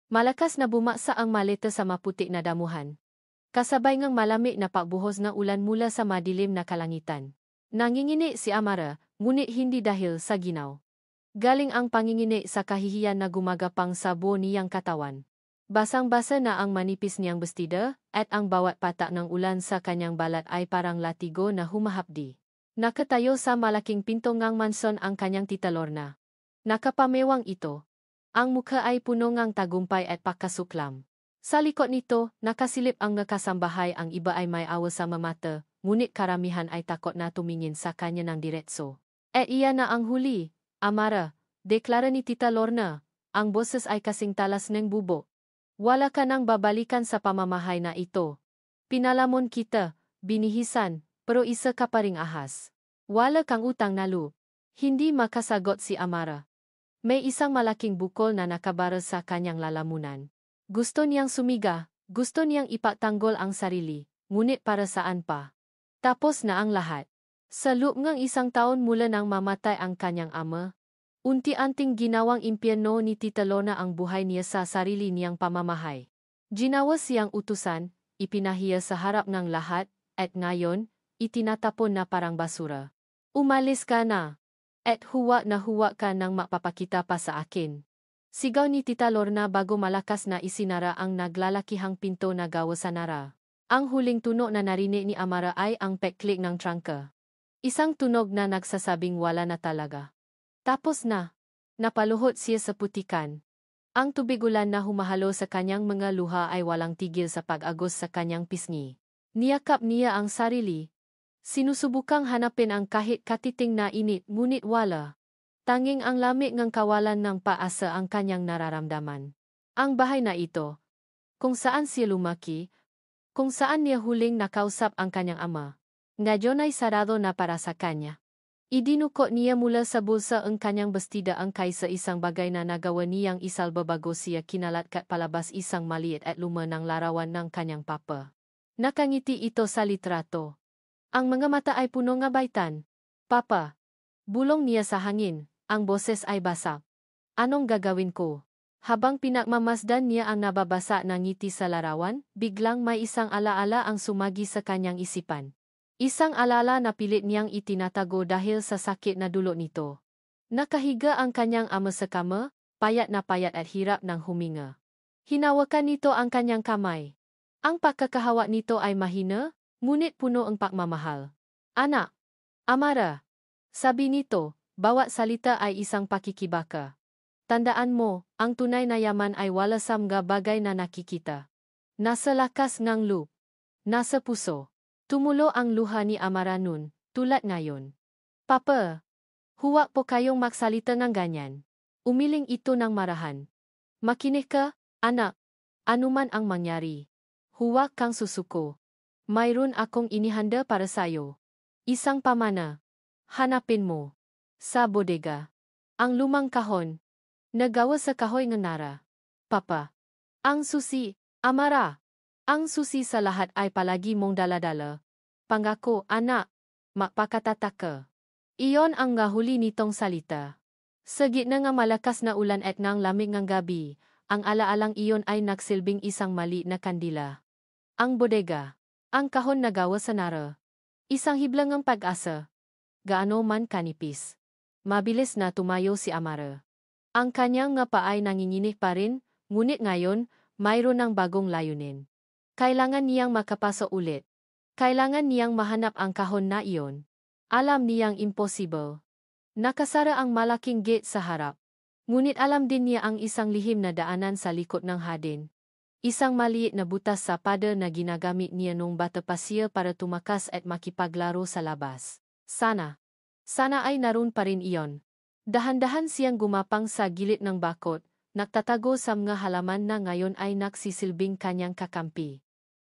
Malakas na bumaksa ang maleta sa maputik na damuhan. Kasabay ngang malamig na pagbuhos ng ulan mula sa madilim na kalangitan. Nangingini si Amara, ngunit hindi dahil sa ginaw. Galing ang pangingini sa kahihiyan na gumagapang sa buo niyang katawan. Basang-basa na ang manipis niyang bestida, at ang bawat patak ng ulan sa kanyang balat ay parang latigo na humahapdi. Nakatayo sa malaking pinto ngang manson ang kanyang tita Lorna. Nakapamewang ito. Ang mukha ay puno ngang tagumpay at pakasuklam. Sa likod nito, nakasilip ang nakasambahay, ang iba ay may awa sa mamata, ngunit karamihan ay takot na tumingin sa kanya ng diretso. At iya na ang huli, Amara, deklara ni Tita Lorna, ang boses ay kasing talas ng bubo. Wala ka nang babalikan sa pamamahay na ito. Pinalamon kita, binihisan, pero isa ka pa ring ahas. Wala kang utang na loob. Hindi makasagot si Amara. May isang malaking bukol na nakabara sa kanyang lalamunan. Gusto niyang sumiga, gusto niyang ipagtanggol ang sarili, ngunit para saan pa? Tapos na ang lahat. Sa loob ng isang taon mula nang mamatay ang kanyang ama, unti-unting ginawang impyerno ni Tita Lorna ang buhay niya sa sarili niyang pamamahay. Ginawa siyang utusan, ipinahiya sa harap ng lahat, at ngayon, itinatapon na parang basura. Umalis ka na. At huwag ka nang mapapakita pa sa akin. Sigaw ni Tita Lorna bago malakas na isinara ang naglalakihang pinto na gawa sa nara. Ang huling tunog na narinig ni Amara ay ang peklik ng trangka. Isang tunog na nagsasabing wala na talaga. Tapos na. Napaluhod siya sa putikan. Ang tubig ulan na humahalo sa kanyang mga luha ay walang tigil sa pag-agos sa kanyang pisngi. Niyakap niya ang sarili. Sinusubukang hanapin ang kahit katiting na init, ngunit wala. Tanging ang lamig ng kawalan ng paasa ang kanyang nararamdaman. Ang bahay na ito, kung saan siya lumaki, kung saan niya huling nakausap ang kanyang ama, ngayon ay sarado na para sa kanya. Idinukot niya mula sa bulsa ang kanyang bestida ang kaysa isang bagay na nagawa niyang isalba bago siya kinalatkat palabas isang maliit at luma ng larawan ng kanyang papa. Nakangiti ito sa litrato. Ang mga mata ay puno ng baitan. Papa. Bulong niya sa hangin. Ang boses ay basak. Anong gagawin ko? Habang pinagmamasdan niya ang nababasa na ngiti sa larawan, biglang may isang alaala ang sumagi sa kanyang isipan. Isang alala na pilit niyang itinatago dahil sa sakit na dulot nito. Nakahiga ang kanyang ama sa kama, payat at hirap ng huminga. Hinawakan nito ang kanyang kamay. Ang pagkakahawa nito ay mahina, ngunit puno ang pagmamahal. Anak! Amara! Sabi nito, bawat salita ay isang pakikibaka. Tandaan mo, ang tunay na yaman ay wala sa mga bagay na nakikita. Nasa lakas ng loob. Nasa puso. Tumulo ang luha ni Amara nun, tulad ngayon. Papa! Huwag po kayong magsalita ng ganyan. Umiling ito ng marahan. Makinig ka, anak. Anuman ang mangyari. Huwag kang susuko. Mayroon akong inihanda para sayo. Isang pamana. Hanapin mo. Sa bodega. Ang lumang kahon. Nagawa sa kahoy ng nara. Papa. Ang susi, Amara. Ang susi sa lahat ay palagi mong daladala. Pangako, anak. Magpakatatak ka. Iyon ang ngahuli nitong salita. Sa gitna ng malakas na ulan at ng lamig ng gabi, ang alaalang iyon ay nagsilbing isang mali na kandila. Ang bodega. Ang kahon na gawa sa nara. Isang hiblang ng pag-asa. Gaano man kanipis. Mabilis na tumayo si Amara. Ang kanyang nga paa ay nanginginig pa rin, ngunit ngayon, mayroon ng bagong layunin. Kailangan niyang makapasok ulit. Kailangan niyang mahanap ang kahon na iyon. Alam niyang impossible. Nakasara ang malaking gate sa harap. Ngunit alam din niya ang isang lihim na daanan sa likod ng hardin. Isang maliit na butas sa pader na ginagamit niya nung bata pa siya para tumakas at makipaglaro sa labas. Sana ay naroon pa rin iyon. Dahan-dahan siyang gumapang sa gilid ng bakod, nagtatago sa mga halaman na ngayon ay nagsisilbing kanyang kakampi.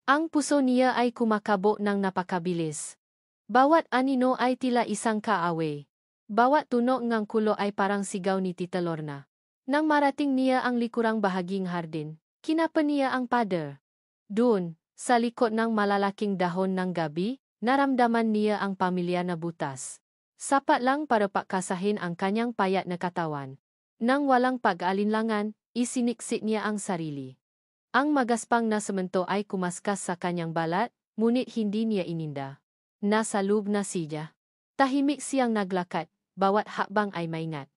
Ang puso niya ay kumakabo ng napakabilis. Bawat anino ay tila isang kaaway. Bawat tunog ng kulo ay parang sigaw ni Tita Lorna. Nang marating niya ang likurang bahaging hardin, kinapa niya ang pader. Doon, sa likod ng malalaking dahon ng gabi, naramdaman niya ang pamilyar na butas. Sapat lang para pakasahin ang kanyang payat na katawan. Nang walang pag-alinlangan, Isiniksik niya ang sarili. Ang magaspang na semento ay kumaskas sa kanyang balat, ngunit hindi niya ininda. Nasa loob na siya. Tahimik siyang naglakad, bawat hakbang ay maingat.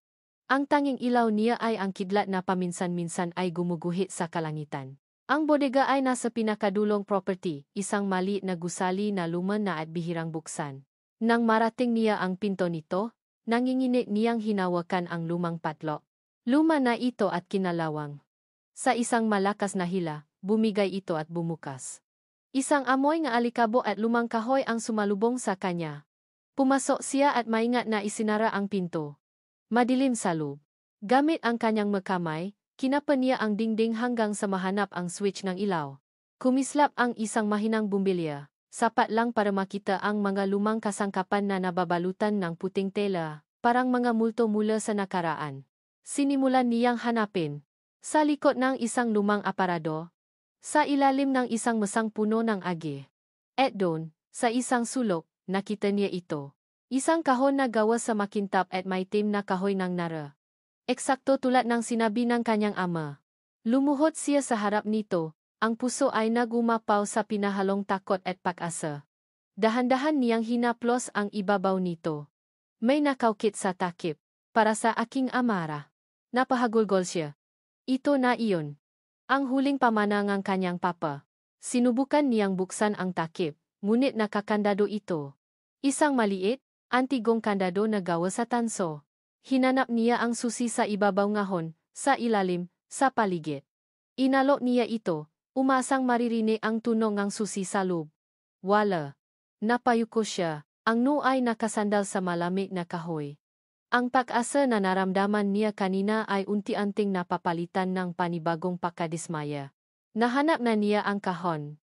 Ang tanging ilaw niya ay ang kidlat na paminsan-minsan ay gumuguhit sa kalangitan. Ang bodega ay nasa pinakadulong property, isang maliit na gusali na luma na at bihirang buksan. Nang marating niya ang pinto nito, nanginginig niyang hinawakan ang lumang patlok. Luma na ito at kinalawang. Sa isang malakas na hila, bumigay ito at bumukas. Isang amoy nga alikabok at lumang kahoy ang sumalubong sa kanya. Pumasok siya at maingat na isinara ang pinto. Madilim sa loob. Gamit ang kanyang makamay, kinapa niya ang dingding hanggang sa mahanap ang switch ng ilaw. Kumislap ang isang mahinang bumbilya, sapat lang para makita ang mga lumang kasangkapan na nababalutan ng puting tela, parang mga multo mula sa nakaraan. Sinimulan niyang hanapin. Sa likod ng isang lumang aparado, sa ilalim ng isang masang puno ng agi. At doon, sa isang sulok, nakita niya ito. Isang kahon na gawa sa makintab at maitim na kahoy ng nara. Eksakto tulad ng sinabi ng kanyang ama. Lumuhod siya sa harap nito, ang puso ay nagumapaw sa pinahalong takot at pag-asa. Dahan-dahan niyang hinaplos ang ibabaw nito. May nakaukit sa takip. Para sa aking amara. Napahagulgol siya. Ito na iyon. Ang huling pamana ng kanyang papa. Sinubukan niyang buksan ang takip, ngunit nakakandado ito. Isang maliit, antigong kandado na gawa sa tanso. Hinanap niya ang susi sa ibabaw ngahon, sa ilalim, sa paligid. Inalok niya ito, umasang maririnig ang tunog ng susi sa loob. Wala. Napayuko siya, ang noo ay nakasandal sa malamig na kahoy. Ang pag-asa na naramdaman niya kanina ay unti-unting napapalitan ng panibagong pagkadismaya. Nahanap na niya ang kahon.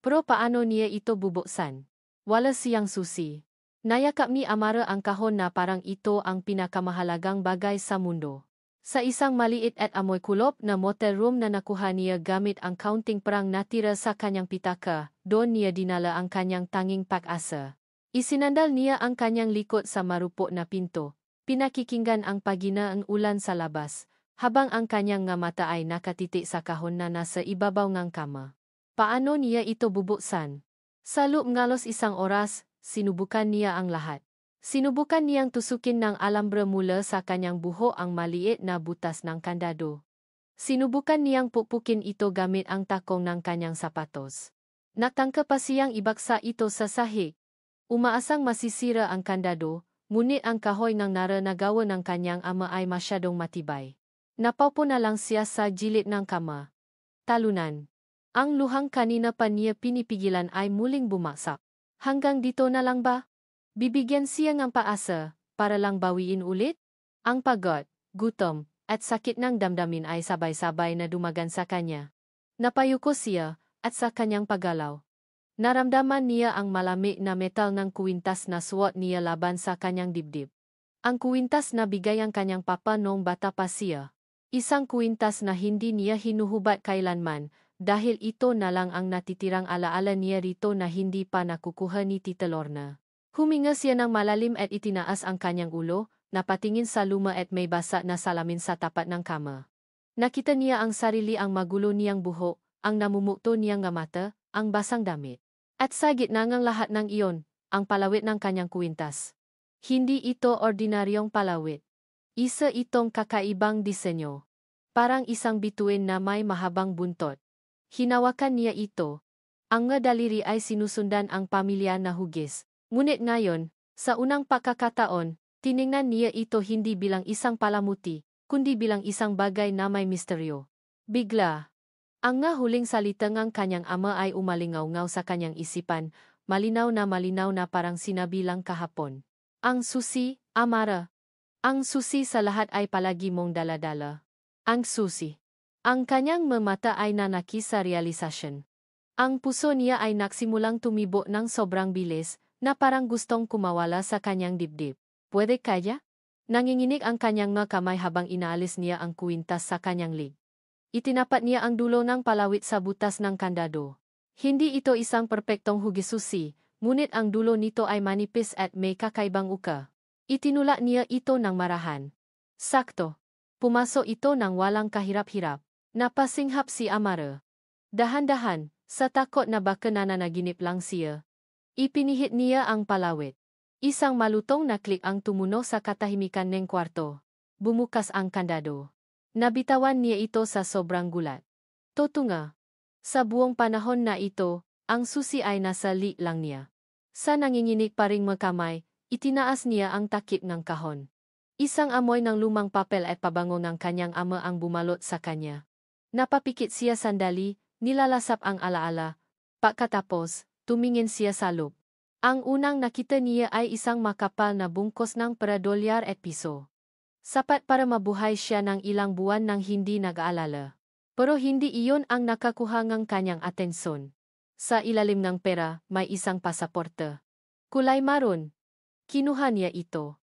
Pero paano niya ito bubuksan? Wala siyang susi. Nayakap ni Amara ang kahon na parang ito ang pinakamahalagang bagay sa mundo. Sa isang maliit at amoy kulop na motel room na nakuha niya gamit ang kaunting perang natira sa kanyang pitaka, doon niya dinala ang kanyang tanging pag-asa. Isinandal niya ang kanyang likod sa marupok na pinto. Pinakikinggan ang pagina ang ulan sa labas, habang ang kanyang nga mata ay nakatitik sa kahon na nasa ibabaw ng kama. Paano niya ito bubuksan? Sa loob ngalos isang oras, sinubukan niya ang lahat. Sinubukan niyang tusukin ng alambre mula sa kanyang buho ang maliit na butas ng kandado. Sinubukan niyang pupukin ito gamit ang takong ng kanyang sapatos. Natangka pa siyang ibaksa ito sa sahig. Umaasang masisira ang kandado, ngunit ang kahoy ng nara na gawa ng kanyang ama ay masyadong matibay. Napaupo na lang siya sa gilid ng kama. Talunan. Ang luhang kanina pa niya pinipigilan ay muling bumaksak. Hanggang dito na lang ba? Bibigyan siya ng paasa, para lang bawiin ulit? Ang pagod, gutom, at sakit ng damdamin ay sabay-sabay na dumagan sa kanya. Napayuko siya, at sa kanyang paggalaw. Naramdaman niya ang malamig na metal ng kuwintas na suot niya laban sa kanyang dibdib. Ang kuwintas na bigay ang kanyang papa noong bata pa siya. Isang kuwintas na hindi niya hinuhubad kailanman, dahil ito na lang ang natitirang alaala niya rito na hindi pa nakukuha ni Tita Lorna. Huminga siya ng malalim at itinaas ang kanyang ulo, napatingin sa luma at may basa na salamin sa tapat ng kama. Nakita niya ang sarili, ang magulo niyang buhok, ang namumukto niyang nga mata, ang basang damit. At sa gitna ng lahat ng iyon, ang palawit ng kanyang kuwintas. Hindi ito ordinaryong palawit. Isa itong kakaibang disenyo. Parang isang bituin na may mahabang buntot. Hinawakan niya ito. Ang nga daliri ay sinusundan ang pamilya na hugis. Ngunit ngayon, sa unang pagkakataon, tiningnan niya ito hindi bilang isang palamuti, kundi bilang isang bagay na may misteryo. Bigla. Ang nga huling salita ng kanyang ama ay umalingaw-ngaw sa kanyang isipan, malinaw na parang sinabi lang kahapon. Ang susi, Amara. Ang susi sa lahat ay palagi mong daladala. Ang susi. Ang kanyang mamata ay nanaki sa realisasyon. Ang puso niya ay nagsimulang tumibo ng sobrang bilis, na parang gustong kumawala sa kanyang dibdib. Pwede kaya? Nanginginig ang kanyang nga kamay habang inaalis niya ang kuwintas sa kanyang lig. Itinapat niya ang dulo ng palawit sa butas ng kandado. Hindi ito isang perpektong hugisusi, ngunit ang dulo nito ay manipis at may kakaibang uka. Itinula niya ito ng marahan. Sakto. Pumasok ito nang walang kahirap-hirap. Napasinghap si Amara. Dahan-dahan, sa takot na baka nananaginip lang siya. Ipinihit niya ang palawit. Isang malutong na klik ang tumunog sa katahimikan ng kwarto. Bumukas ang kandado. Nabitawan niya ito sa sobrang gulat. Totunga. Sa buong panahon na ito, ang susi ay nasa li lang niya. Sa nanginginig pa ring makamay, itinaas niya ang takip ng kahon. Isang amoy ng lumang papel at pabango ng kanyang ama ang bumalot sa kanya. Napapikit siya sandali, nilalasap ang alaala. Pagkatapos, tumingin siya sa loob. Ang unang nakita niya ay isang makapal na bungkos ng $1 at piso. Sapat para mabuhay siya ng ilang buwan nang hindi nag-aalala. Pero hindi iyon ang nakakuha ng kanyang atensyon. Sa ilalim ng pera, may isang pasaporte. Kulay maroon. Kinuha niya ito.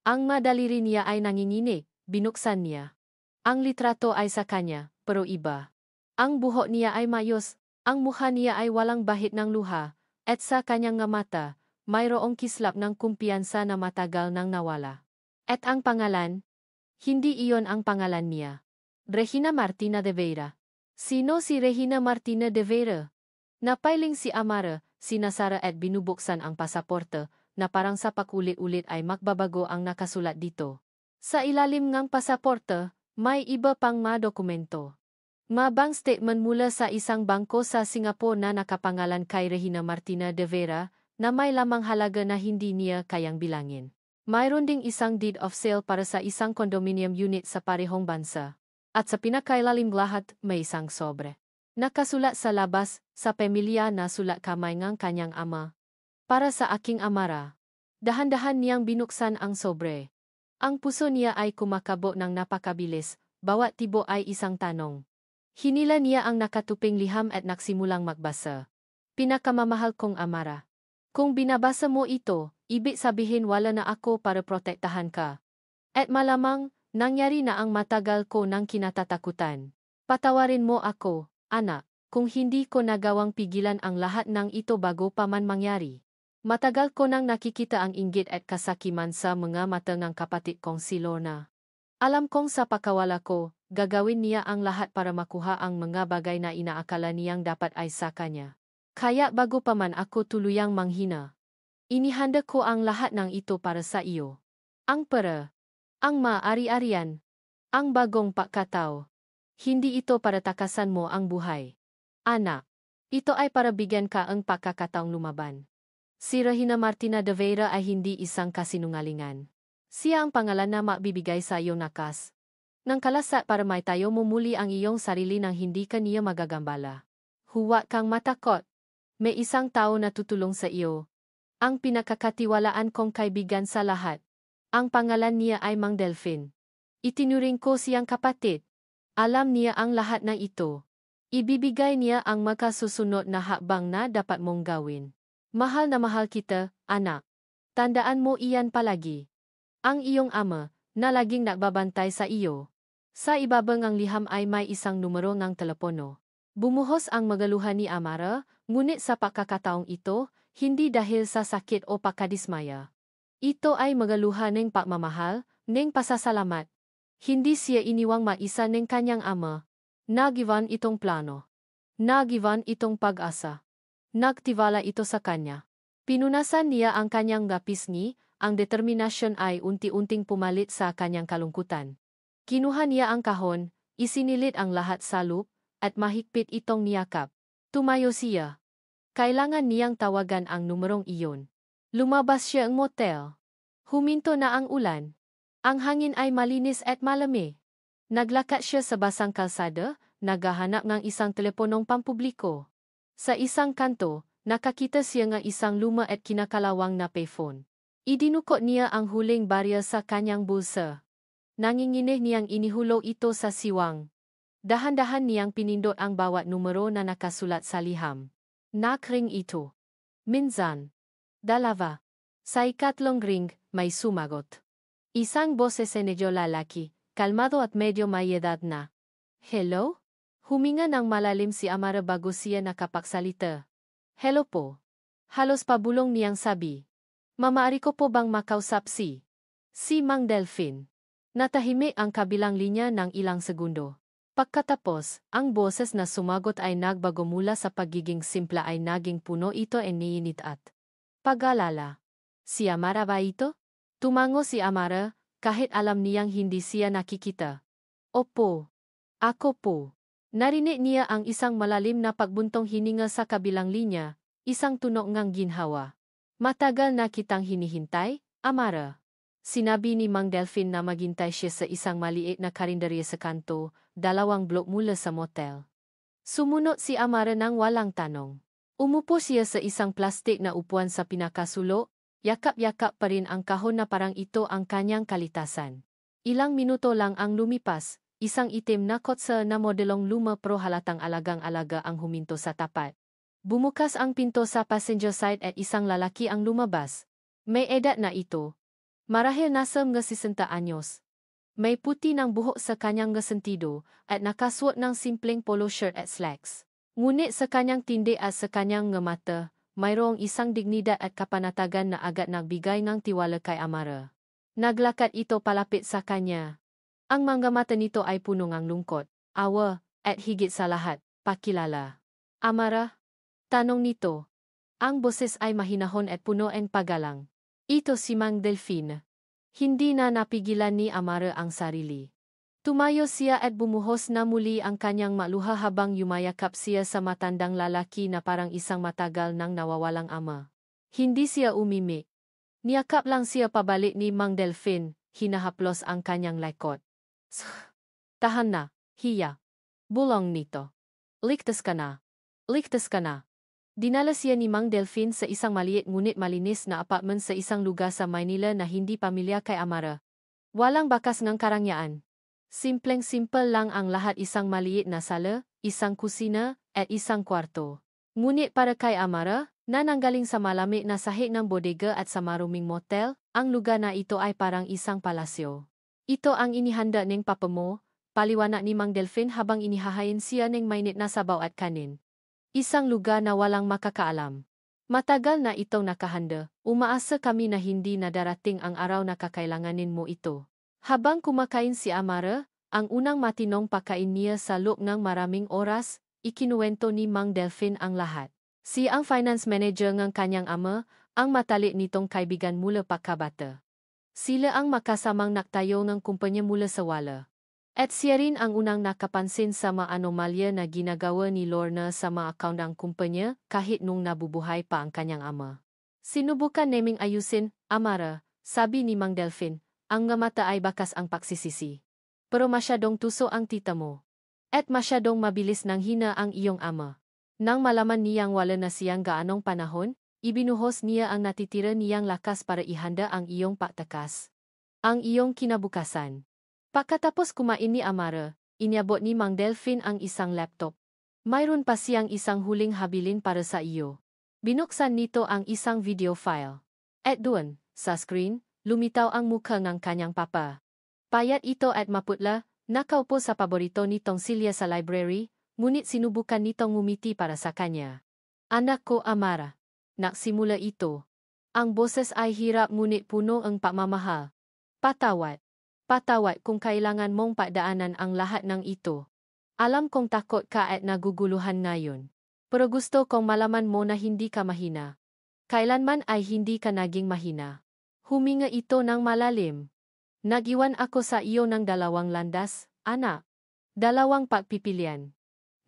Ang madaliri niya ay nanginginig, binuksan niya. Ang litrato ay sa kanya, pero iba. Ang buhok niya ay mayos, ang mukha niya ay walang bahid ng luha, at sa kanyang nga mata, mayroong kislap ng kumpiyansa na matagal nang nawala. At ang pangalan? Hindi iyon ang pangalan niya. Regina Martina de Vera. Sino si Regina Martina de Vera? Napailing si Amara, sinasara at binubuksan ang pasaporte, na parang sa pakulit-ulit ay magbabago ang nakasulat dito. Sa ilalim ng pasaporte, may iba pang mga dokumento. Bank statement mula sa isang bangko sa Singapore na nakapangalan kay Regina Martina de Vera, na may lamang halaga na hindi niya kayang bilangin. Mayroon ding isang deed of sale para sa isang condominium unit sa parehong bansa. At sa pinakailalim lahat, may isang sobre. Nakasulat sa labas, sa pamilya na sulat kamay ng kanyang ama. Para sa aking Amara. Dahan-dahan niyang binuksan ang sobre. Ang puso niya ay kumakabo ng napakabilis, bawat tibo ay isang tanong. Hinila niya ang nakatuping liham at nagsimulang magbasa. Pinakamamahal kong Amara. Kung binabasa mo ito, ibig sabihin wala na ako para protektahan ka. At malamang, nangyari na ang matagal ko ng kinatatakutan. Patawarin mo ako, anak, kung hindi ko nagawang pigilan ang lahat ng ito bago pa man mangyari. Matagal ko nang nakikita ang inggit at kasakiman sa mga mata ng kapatid kong si Lorna. Alam kong sa pakawala ko, gagawin niya ang lahat para makuha ang mga bagay na inaakala niyang dapat ay sa kanya. Kaya bago pa man ako tuluyang manghina, inihanda ko ang lahat ng ito para sa iyo. Ang pera, ang maaari-arian, ang bagong pagkatao. Hindi ito para takasan mo ang buhay. Anak, ito ay para bigyan ka ang pagkakataong lumaban. Si Regina Martina de Vera ay hindi isang kasinungalingan. Siya ang pangalan na magbibigay sa iyong nakas. Nang kalasat para may tayo mo muli ang iyong sarili nang hindi ka niya magagambala. Huwag kang matakot. May isang tao na tutulong sa iyo. Ang pinakakatiwalaan kong kaibigan sa lahat. Ang pangalan niya ay Mang Delphine. Itinuring ko siyang kapatid. Alam niya ang lahat ng ito. Ibibigay niya ang makasusunod na hakbang na dapat mong gawin. Mahal na mahal kita, anak. Tandaan mo iyan palagi. Ang iyong ama, na laging nagbabantay sa iyo. Sa ibabang ang liham ay may isang numero ng telepono. Bumuhos ang magaluhan ni Amara, ngunit sa pagkakataong ito, hindi dahil sa sakit o pagkadismaya. Ito ay magaluhan ng pagmamahal, ng pasasalamat. Hindi siya iniwang maisa ng kanyang ama. Nagiwan itong plano. Nagiwan itong pag-asa. Nagtiwala ito sa kanya. Pinunasan niya ang kanyang pisngi, ang determinasyon ay unti-unting pumalit sa kanyang kalungkutan. Kinuha niya ang kahon, isinilit ang lahat sa loop, at mahigpit itong niyakap. Tumayo siya. Kailangan niyang tawagan ang numerong iyon. Lumabas siya ang motel. Huminto na ang ulan. Ang hangin ay malinis at malamig. Naglakad siya sa basang kalsada, naghahanap ng isang teleponong pampubliko. Sa isang kanto, nakakita siya ng isang luma at kinakalawang na payphone. Idinukot niya ang huling barya sa kanyang bulsa. Nanginginig niyang inihulog ito sa siwang. Dahan-dahan niyang pinindot ang bawat numero na nakasulat sa liham. Nakring ito. Minsan. Dalawa. Sa ikatlong ring, may sumagot. Isang boses medyo lalaki, kalmado at medyo may edad na. Hello? Huminga ng malalim si Amara bago siya nakapagsalita. Hello po. Halos pabulong niyang sabi. Maaari ko po bang makausap si Mang Delphine? Natahimik ang kabilang linya ng ilang segundo. Pagkatapos, ang boses na sumagot ay nagbago mula sa pagiging simple ay naging puno ito iniinit at pag-alala. Si Amara ba ito? Tumango si Amara, kahit alam niyang hindi siya nakikita. Opo. Ako po. Narinig niya ang isang malalim na pagbuntong hininga sa kabilang linya, isang tunog ngang ginhawa. Matagal na kitang hinihintay, Amara. Sinabi ni Mang Delphine na maghintay siya sa isang maliit na karinderya sa kanto, 2 blok mula sa motel. Sumunod si Amara nang walang tanong. Umupo siya sa isang plastik na upuan sa pinakasulo, yakap-yakap pa rin ang kahon na parang ito ang kanyang kalitasan. Ilang minuto lang ang lumipas, isang itim na kotse na modelong luma pero halatang alagang-alaga ang huminto sa tapat. Bumukas ang pinto sa passenger side at isang lalaki ang lumabas. May edad na ito. Marahil nasa mga 60 anyos. May puti ng buhok sa kanyang sentido at nakasuot ng simpleng polo shirt at slacks. Ngunit sa kanyang tindi at sa kanyang mata, mayroong isang dignidad at kapanatagan na agad nagbigay ng tiwala kay Amara. Naglakad ito palapit sa kanya. Ang mga mata nito ay puno ng lungkot, awa, at higit sa lahat, pakilala. Amara? Tanong nito. Ang boses ay mahinahon at puno ng paggalang. Ito si Mang Delphine. Hindi na napigilan ni Amara ang sarili. Tumayo siya at bumuhos na muli ang kanyang maluha habang yumayakap siya sa matandang lalaki na parang isang matagal nang nawawalang ama. Hindi siya umimik. Niyakap lang siya pabalik ni Mang Delphine, hinahaplos ang kanyang likod. Tahan na, hiya. Bulong nito. Ligtas ka na. Ligtas ka na. Dinala siya ni Mang Delphine sa isang maliit ngunit malinis na apartment sa isang lugar sa Maynila na hindi pamilya kay Amara. Walang bakas ng karangyaan. Simpleng-simple lang ang lahat, isang maliit na sala, isang kusina, at isang kwarto. Ngunit para kay Amara, na nanggaling sa malamig na sahig ng bodega at sa maruming motel, ang lugar na ito ay parang isang palasyo. Ito ang inihanda ng papa mo, paliwanag ni Mang Delphine habang inihahain siya ng mainit na sabaw at kanin. Isang lugar na walang makakaalam. Matagal na itong nakahanda, umaasa kami na hindi na darating ang araw na kakailanganin mo ito. Habang kumakain si Amara, ang unang matinong pagkain niya sa loob ng maraming oras, ikinuwento ni Mang Delphine ang lahat. Si ang finance manager ng kanyang ama, ang matalik nitong kaibigan mula pagkabata. Sila ang makasamang naktayo ng kumpanya mula sa wala. At siya rin ang unang nakapansin sa mga anomalya na ginagawa ni Lorna sa mga account ng kumpanya kahit nung nabubuhay pa ang kanyang ama. Sinubukan naming ayusin, Amara, sabi ni Mang Delphine, ang nga mata ay bakas ang pagsisisi. Pero masyadong tuso ang tita mo. At masyadong mabilis nang hina ang iyong ama. Nang malaman niyang wala na siyang gaanong panahon, ibinuhos niya ang natitira niyang lakas para ihanda ang iyong pagtakas. Ang iyong kinabukasan. Pagkatapos kumain ni Amara, iniabot ni Mang Delphine ang isang laptop. Mayroon pa siyang isang huling habilin para sa iyo. Binuksan nito ang isang video file. At doon, sa screen, lumitaw ang mukha ng kanyang papa. Payat ito at maputla, nakaupo sa paborito nitong silya sa library, ngunit sinubukan nitong ngumiti para sa kanya. Anak ko Amara. Nagsimula ito. Ang boses ay hirap ngunit puno ang pagmamahal. Patawad. Patawad kung kailangan mong padaanan ang lahat ng ito. Alam kong takot ka at naguguluhan ngayon. Pero gusto kong malaman mo na hindi ka mahina. Kailanman ay hindi ka naging mahina. Huminga ito ng malalim. Nag-iwan ako sa iyo ng 2 landas, anak. 2 pagpipilian.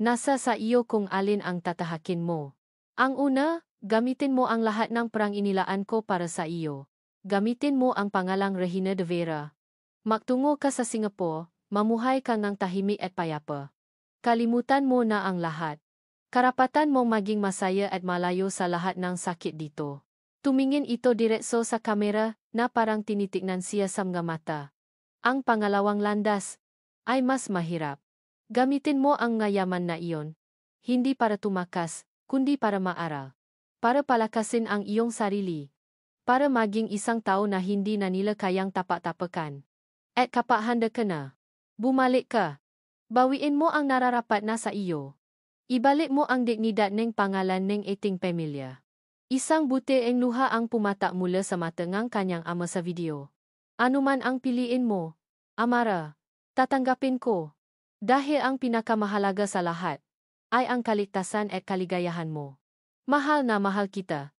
Nasa sa iyo kung alin ang tatahakin mo. Ang una, gamitin mo ang lahat ng perang inilaan ko para sa iyo. Gamitin mo ang pangalang Regina de Vera. Magtungo ka sa Singapore, mamuhay ka ng tahimik at payapa. Kalimutan mo na ang lahat. Karapatan mong maging masaya at malayo sa lahat ng sakit dito. Tumingin ito diretso sa kamera na parang tinitignan siya sa mga mata. Ang pangalawang landas ay mas mahirap. Gamitin mo ang ngayaman na iyon. Hindi para tumakas, kundi para maaral. Para palakasin ang iyong sarili. Para maging isang tao na hindi na nila kayang tapak-tapakan. At kapag handa ka na, bumalik ka. Bawiin mo ang nararapat na sa iyo. Ibalik mo ang dignidad ng pangalan ng ating pamilya. Isang buti ang luha ang pumata mula sa mata ng kanyang ama sa video. Anuman ang piliin mo, Amara, tatanggapin ko. Dahil ang pinakamahalaga sa lahat ay ang kaligtasan at kaligayahan mo. Mahal na mahal kita.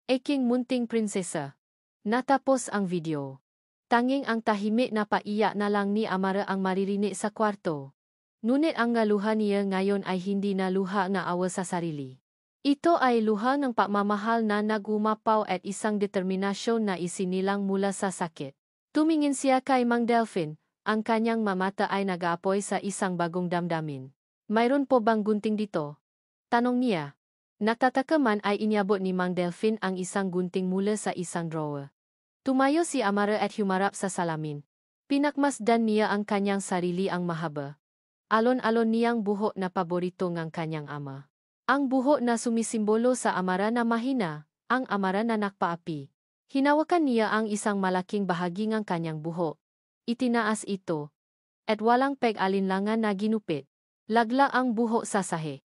Aking munting prinsesa. Natapos ang video. Tanging ang tahimik na paiyak na lang ni Amara ang maririnig sa kwarto. Ngunit ang luha niya ngayon ay hindi na luha na awa sa sarili. Ito ay luha ng pagmamahal na nagumapaw at isang determinasyon na isinilang mula sa sakit. Tumingin siya kay Mang Delphin, ang kanyang mamata ay nag-aapoy sa isang bagong damdamin. Mayroon po bang gunting dito? Tanong niya. Nagtataka man ay inyabot ni Mang Delphin ang isang gunting mula sa isang drawer. Tumayo si Amara at humarap sa salamin. Pinakmasdan niya ang kanyang sarili ang mahaba. Alon-alon niyang buhok na paborito ng kanyang ama. Ang buhok na sumisimbolo sa Amara na mahina, ang Amara na nakpaapi. Hinawakan niya ang isang malaking bahagi ng kanyang buhok. Itinaas ito. At walang peg-alinlangan na ginupit. Lagla ang buhok sa sahe.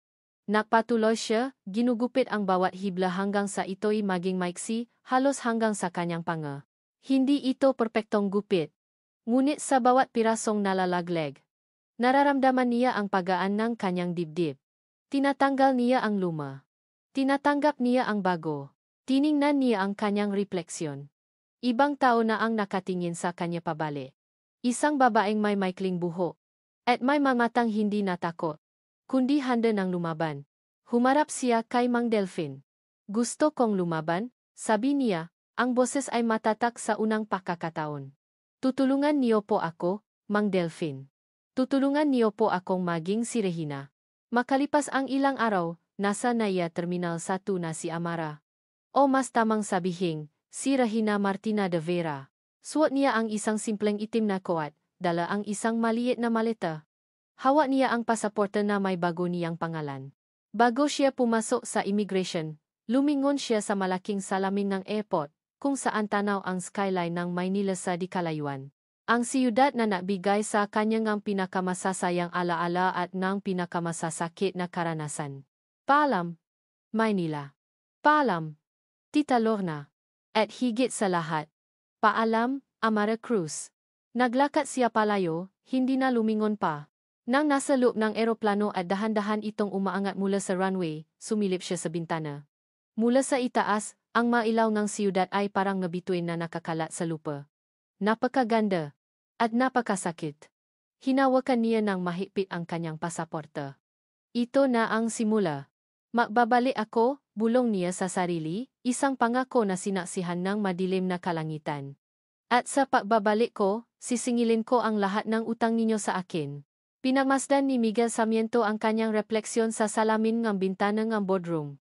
Nagpatuloy siya, ginugupit ang bawat hibla hanggang sa ito'y maging maiksi, halos hanggang sa kanyang panga. Hindi ito perpektong gupit. Ngunit sa bawat pirasong nalalagleg, nararamdaman niya ang pagaan ng kanyang dibdib. Tinatanggal niya ang luma. Tinatanggap niya ang bago. Tiningnan niya ang kanyang refleksyon. Ibang tao na ang nakatingin sa kanya pabali. Isang babaeng may maikling buhok. At may mamatang hindi natakot, kundi handa ng lumaban. Humarap siya kay Mang Delphin. Gusto kong lumaban, sabi niya, ang boses ay matatak sa unang pagkakataon. Tutulungan niyo po ako, Mang Delphin. Tutulungan niyo po akong maging si Regina. Makalipas ang ilang araw, nasa Naya Terminal 1 na si Amara. O mas tamang sabihin, si Regina Martina de Vera. Suot niya ang isang simpleng itim na coat, dala ang isang maliit na maleta. Hawak niya ang pasaporte na may bago niyang pangalan. Bago siya pumasok sa immigration, lumingon siya sa malaking salamin ng airport, kung saan tanaw ang skyline ng Maynila sa di kalayuan. Ang siyudad na nagbigay sa kanya ng pinakamasasayang alaala at ng pinakamasasakit na karanasan. Paalam, Maynila. Paalam, Tita Lorna. At higit sa lahat, paalam, Amara Cruz. Naglakad siya palayo, hindi na lumingon pa. Nang nasa loob ng eroplano at dahan-dahan itong umaangat mula sa runway, sumilip siya sa bintana. Mula sa itaas, ang mailaw ng siyudad ay parang ngabituin na nakakalat sa lupa. Napakaganda. At napakasakit. Hinawakan niya ng mahigpit ang kanyang pasaporte. Ito na ang simula. Magbabalik ako, bulong niya sa sarili, isang pangako na sinaksihan ng madilim na kalangitan. At sa pagbabalik ko, sisingilin ko ang lahat ng utang ninyo sa akin. Pinamasdan ni Miguel Sarmiento ang kanyang refleksyon sa salamin ng bintana ng boardroom.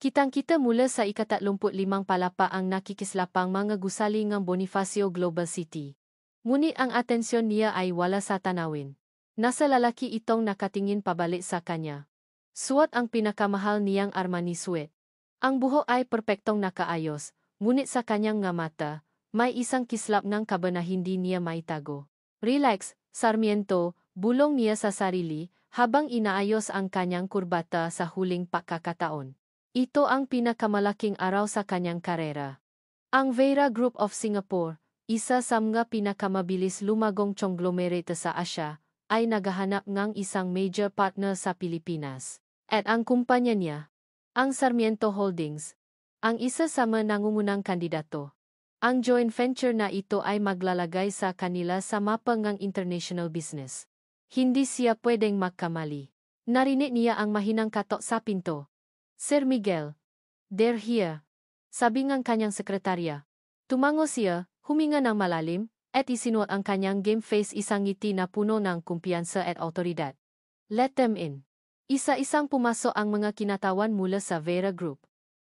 Kitang-kita mula sa ika-35 palapa ang nakikislapang mga gusali ng Bonifacio Global City. Ngunit ang atensyon niya ay wala sa tanawin. Nasa lalaki itong nakatingin pabalik sa kanya. Suot ang pinakamahal niyang Armani suit. Ang buhok ay perpektong nakaayos, ngunit sa kanyang nga mata, may isang kislap ng kaba na hindi niya maitago. Relax, Sarmiento, bulong niya sa sarili, habang inaayos ang kanyang kurbata sa huling pagkakataon. Ito ang pinakamalaking araw sa kanyang karera. Ang Vera Group of Singapore, isa sa mga pinakamabilis lumagong conglomerate sa Asia, ay naghahanap ng isang major partner sa Pilipinas. At ang kumpanya niya, ang Sarmiento Holdings, ang isa sa mga nangungunang kandidato. Ang joint venture na ito ay maglalagay sa kanila sa mapa ng international business. Hindi siya pwedeng magkamali. Narinig niya ang mahinang katok sa pinto. Sir Miguel, they're here. Sabi ng kanyang sekretarya. Tumango siya, huminga ng malalim, at isinuot ang kanyang game face, isang ngiti na puno ng kumpiyansa at autoridad. Let them in. Isa-isang pumasok ang mga kinatawan mula sa Vera Group.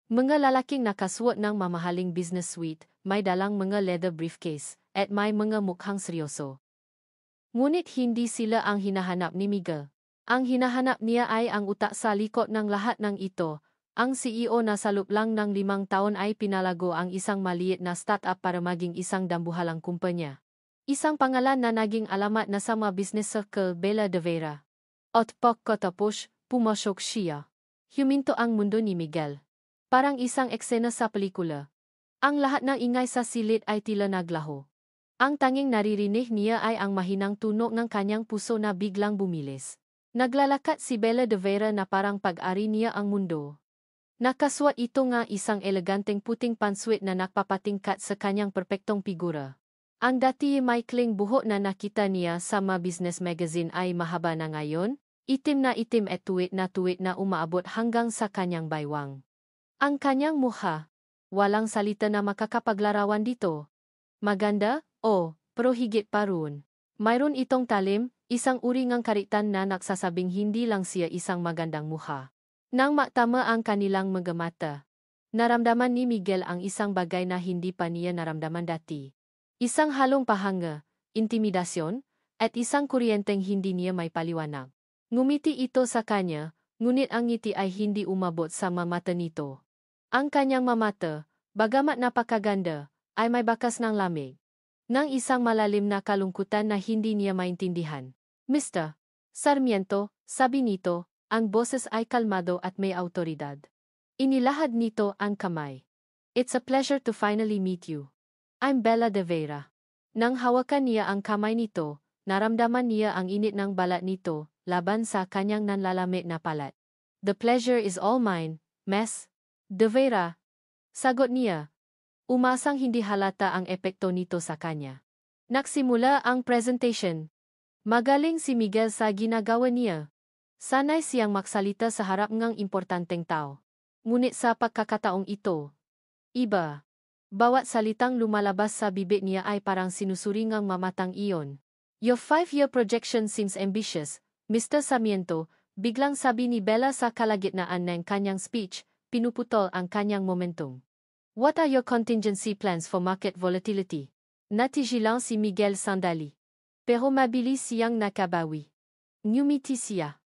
Mga lalaking nakasuot ng mamahaling business suite, may dalang mga leather briefcase, at may mga mukhang seryoso. Ngunit hindi sila ang hinahanap ni Miguel. Ang hinahanap niya ay ang utak sa likod ng lahat ng ito. Ang CEO na sa loob lang ng 5 taon ay pinalago ang isang maliit na startup para maging isang dambuhalang kumpanya. Isang pangalan na naging alamat na sa mga business circle Bella de Vera. At pagkatapos, pumasok siya. Huminto ang mundo ni Miguel. Parang isang eksena sa pelikula. Ang lahat ng ingay sa silid ay tila naglaho. Ang tanging naririnig niya ay ang mahinang tunog ng kanyang puso na biglang bumilis. Naglalakat si Bella de Vera na parang pag-ari niya ang mundo. Nakaswat ito nga isang eleganteng puting panswit na nakpapatingkat sa kanyang perpektong figura. Ang dati maikling buhok na nakita niya sa mga business magazine ay mahaba na ngayon, itim at tuwid na umaabot hanggang sa kanyang baywang. Ang kanyang mukha, walang salita na makakapaglarawan dito. Maganda, pero higit pa roon. Mayroon itong talim, isang uri ng karitan na nagsasabing hindi lang siya isang magandang mukha. Nang matama ang kanilang mga mata, naramdaman ni Miguel ang isang bagay na hindi pa niya naramdaman dati. Isang halong pahanga, intimidasyon, at isang kuryenteng hindi niya may paliwanag. Ngumiti ito sa kanya, ngunit ang ngiti ay hindi umabot sa mamata nito. Ang kanyang mamata, bagamat napakaganda, ay may bakas ng lamig. Nang isang malalim na kalungkutan na hindi niya maintindihan. Mr. Sarmiento, sabi nito, ang boses ay kalmado at may autoridad. Inilahad nito ang kamay. It's a pleasure to finally meet you. I'm Bella de Vera. Nang hawakan niya ang kamay nito, naramdaman niya ang init ng balat nito laban sa kanyang nanlalamig na palat. The pleasure is all mine, Miss de Vera. Sagot niya. Umasang hindi halata ang epekto nito sa kanya. Nagsimula ang presentation. Magaling si Miguel sa ginagawa niya. Sanay siyang magsalita sa harap ng importanteng tao. Ngunit sa pagkakataong ito, iba. Bawat salitang lumalabas sa bibig niya ay parang sinusuri ng mamatang iyon. Your 5-year projection seems ambitious, Mr. Sarmiento, biglang sabi ni Bella sa kalagitnaan ng kanyang speech, pinuputol ang kanyang momentum. What are your contingency plans for market volatility? Natigilan si Miguel sandali. Pero mabilis siyang nakabawi. Ngumiti siya.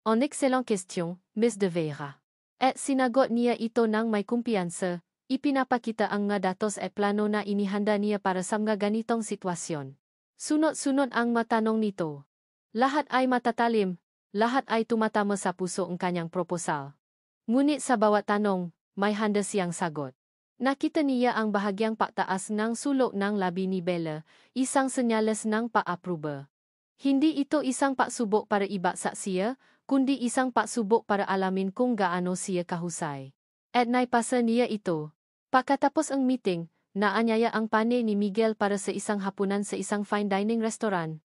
En excellent question, Miss de Vera. At sinagot niya ito ng may kumpiyansa, ipinapakita ang mga datos at plano na inihanda niya para sa mga ganitong sitwasyon. Sunod-sunod ang matanong nito. Lahat ay matatalim, lahat ay tumatama sa puso ang kanyang proposal. Ngunit sa bawat tanong, may handa siyang sagot. Nakita niya ang bahagyang pagtaas ng sulok ng labi ni Bella, isang senyales ng pag-aproba. Hindi ito isang pagsubok para ibagsak siya, kundi isang pagsubok para alamin kung gaano siya kahusay. At naipasa niya ito. Pagkatapos ang meeting, naanyaya ang pane ni Miguel para sa isang hapunan sa isang fine dining restaurant.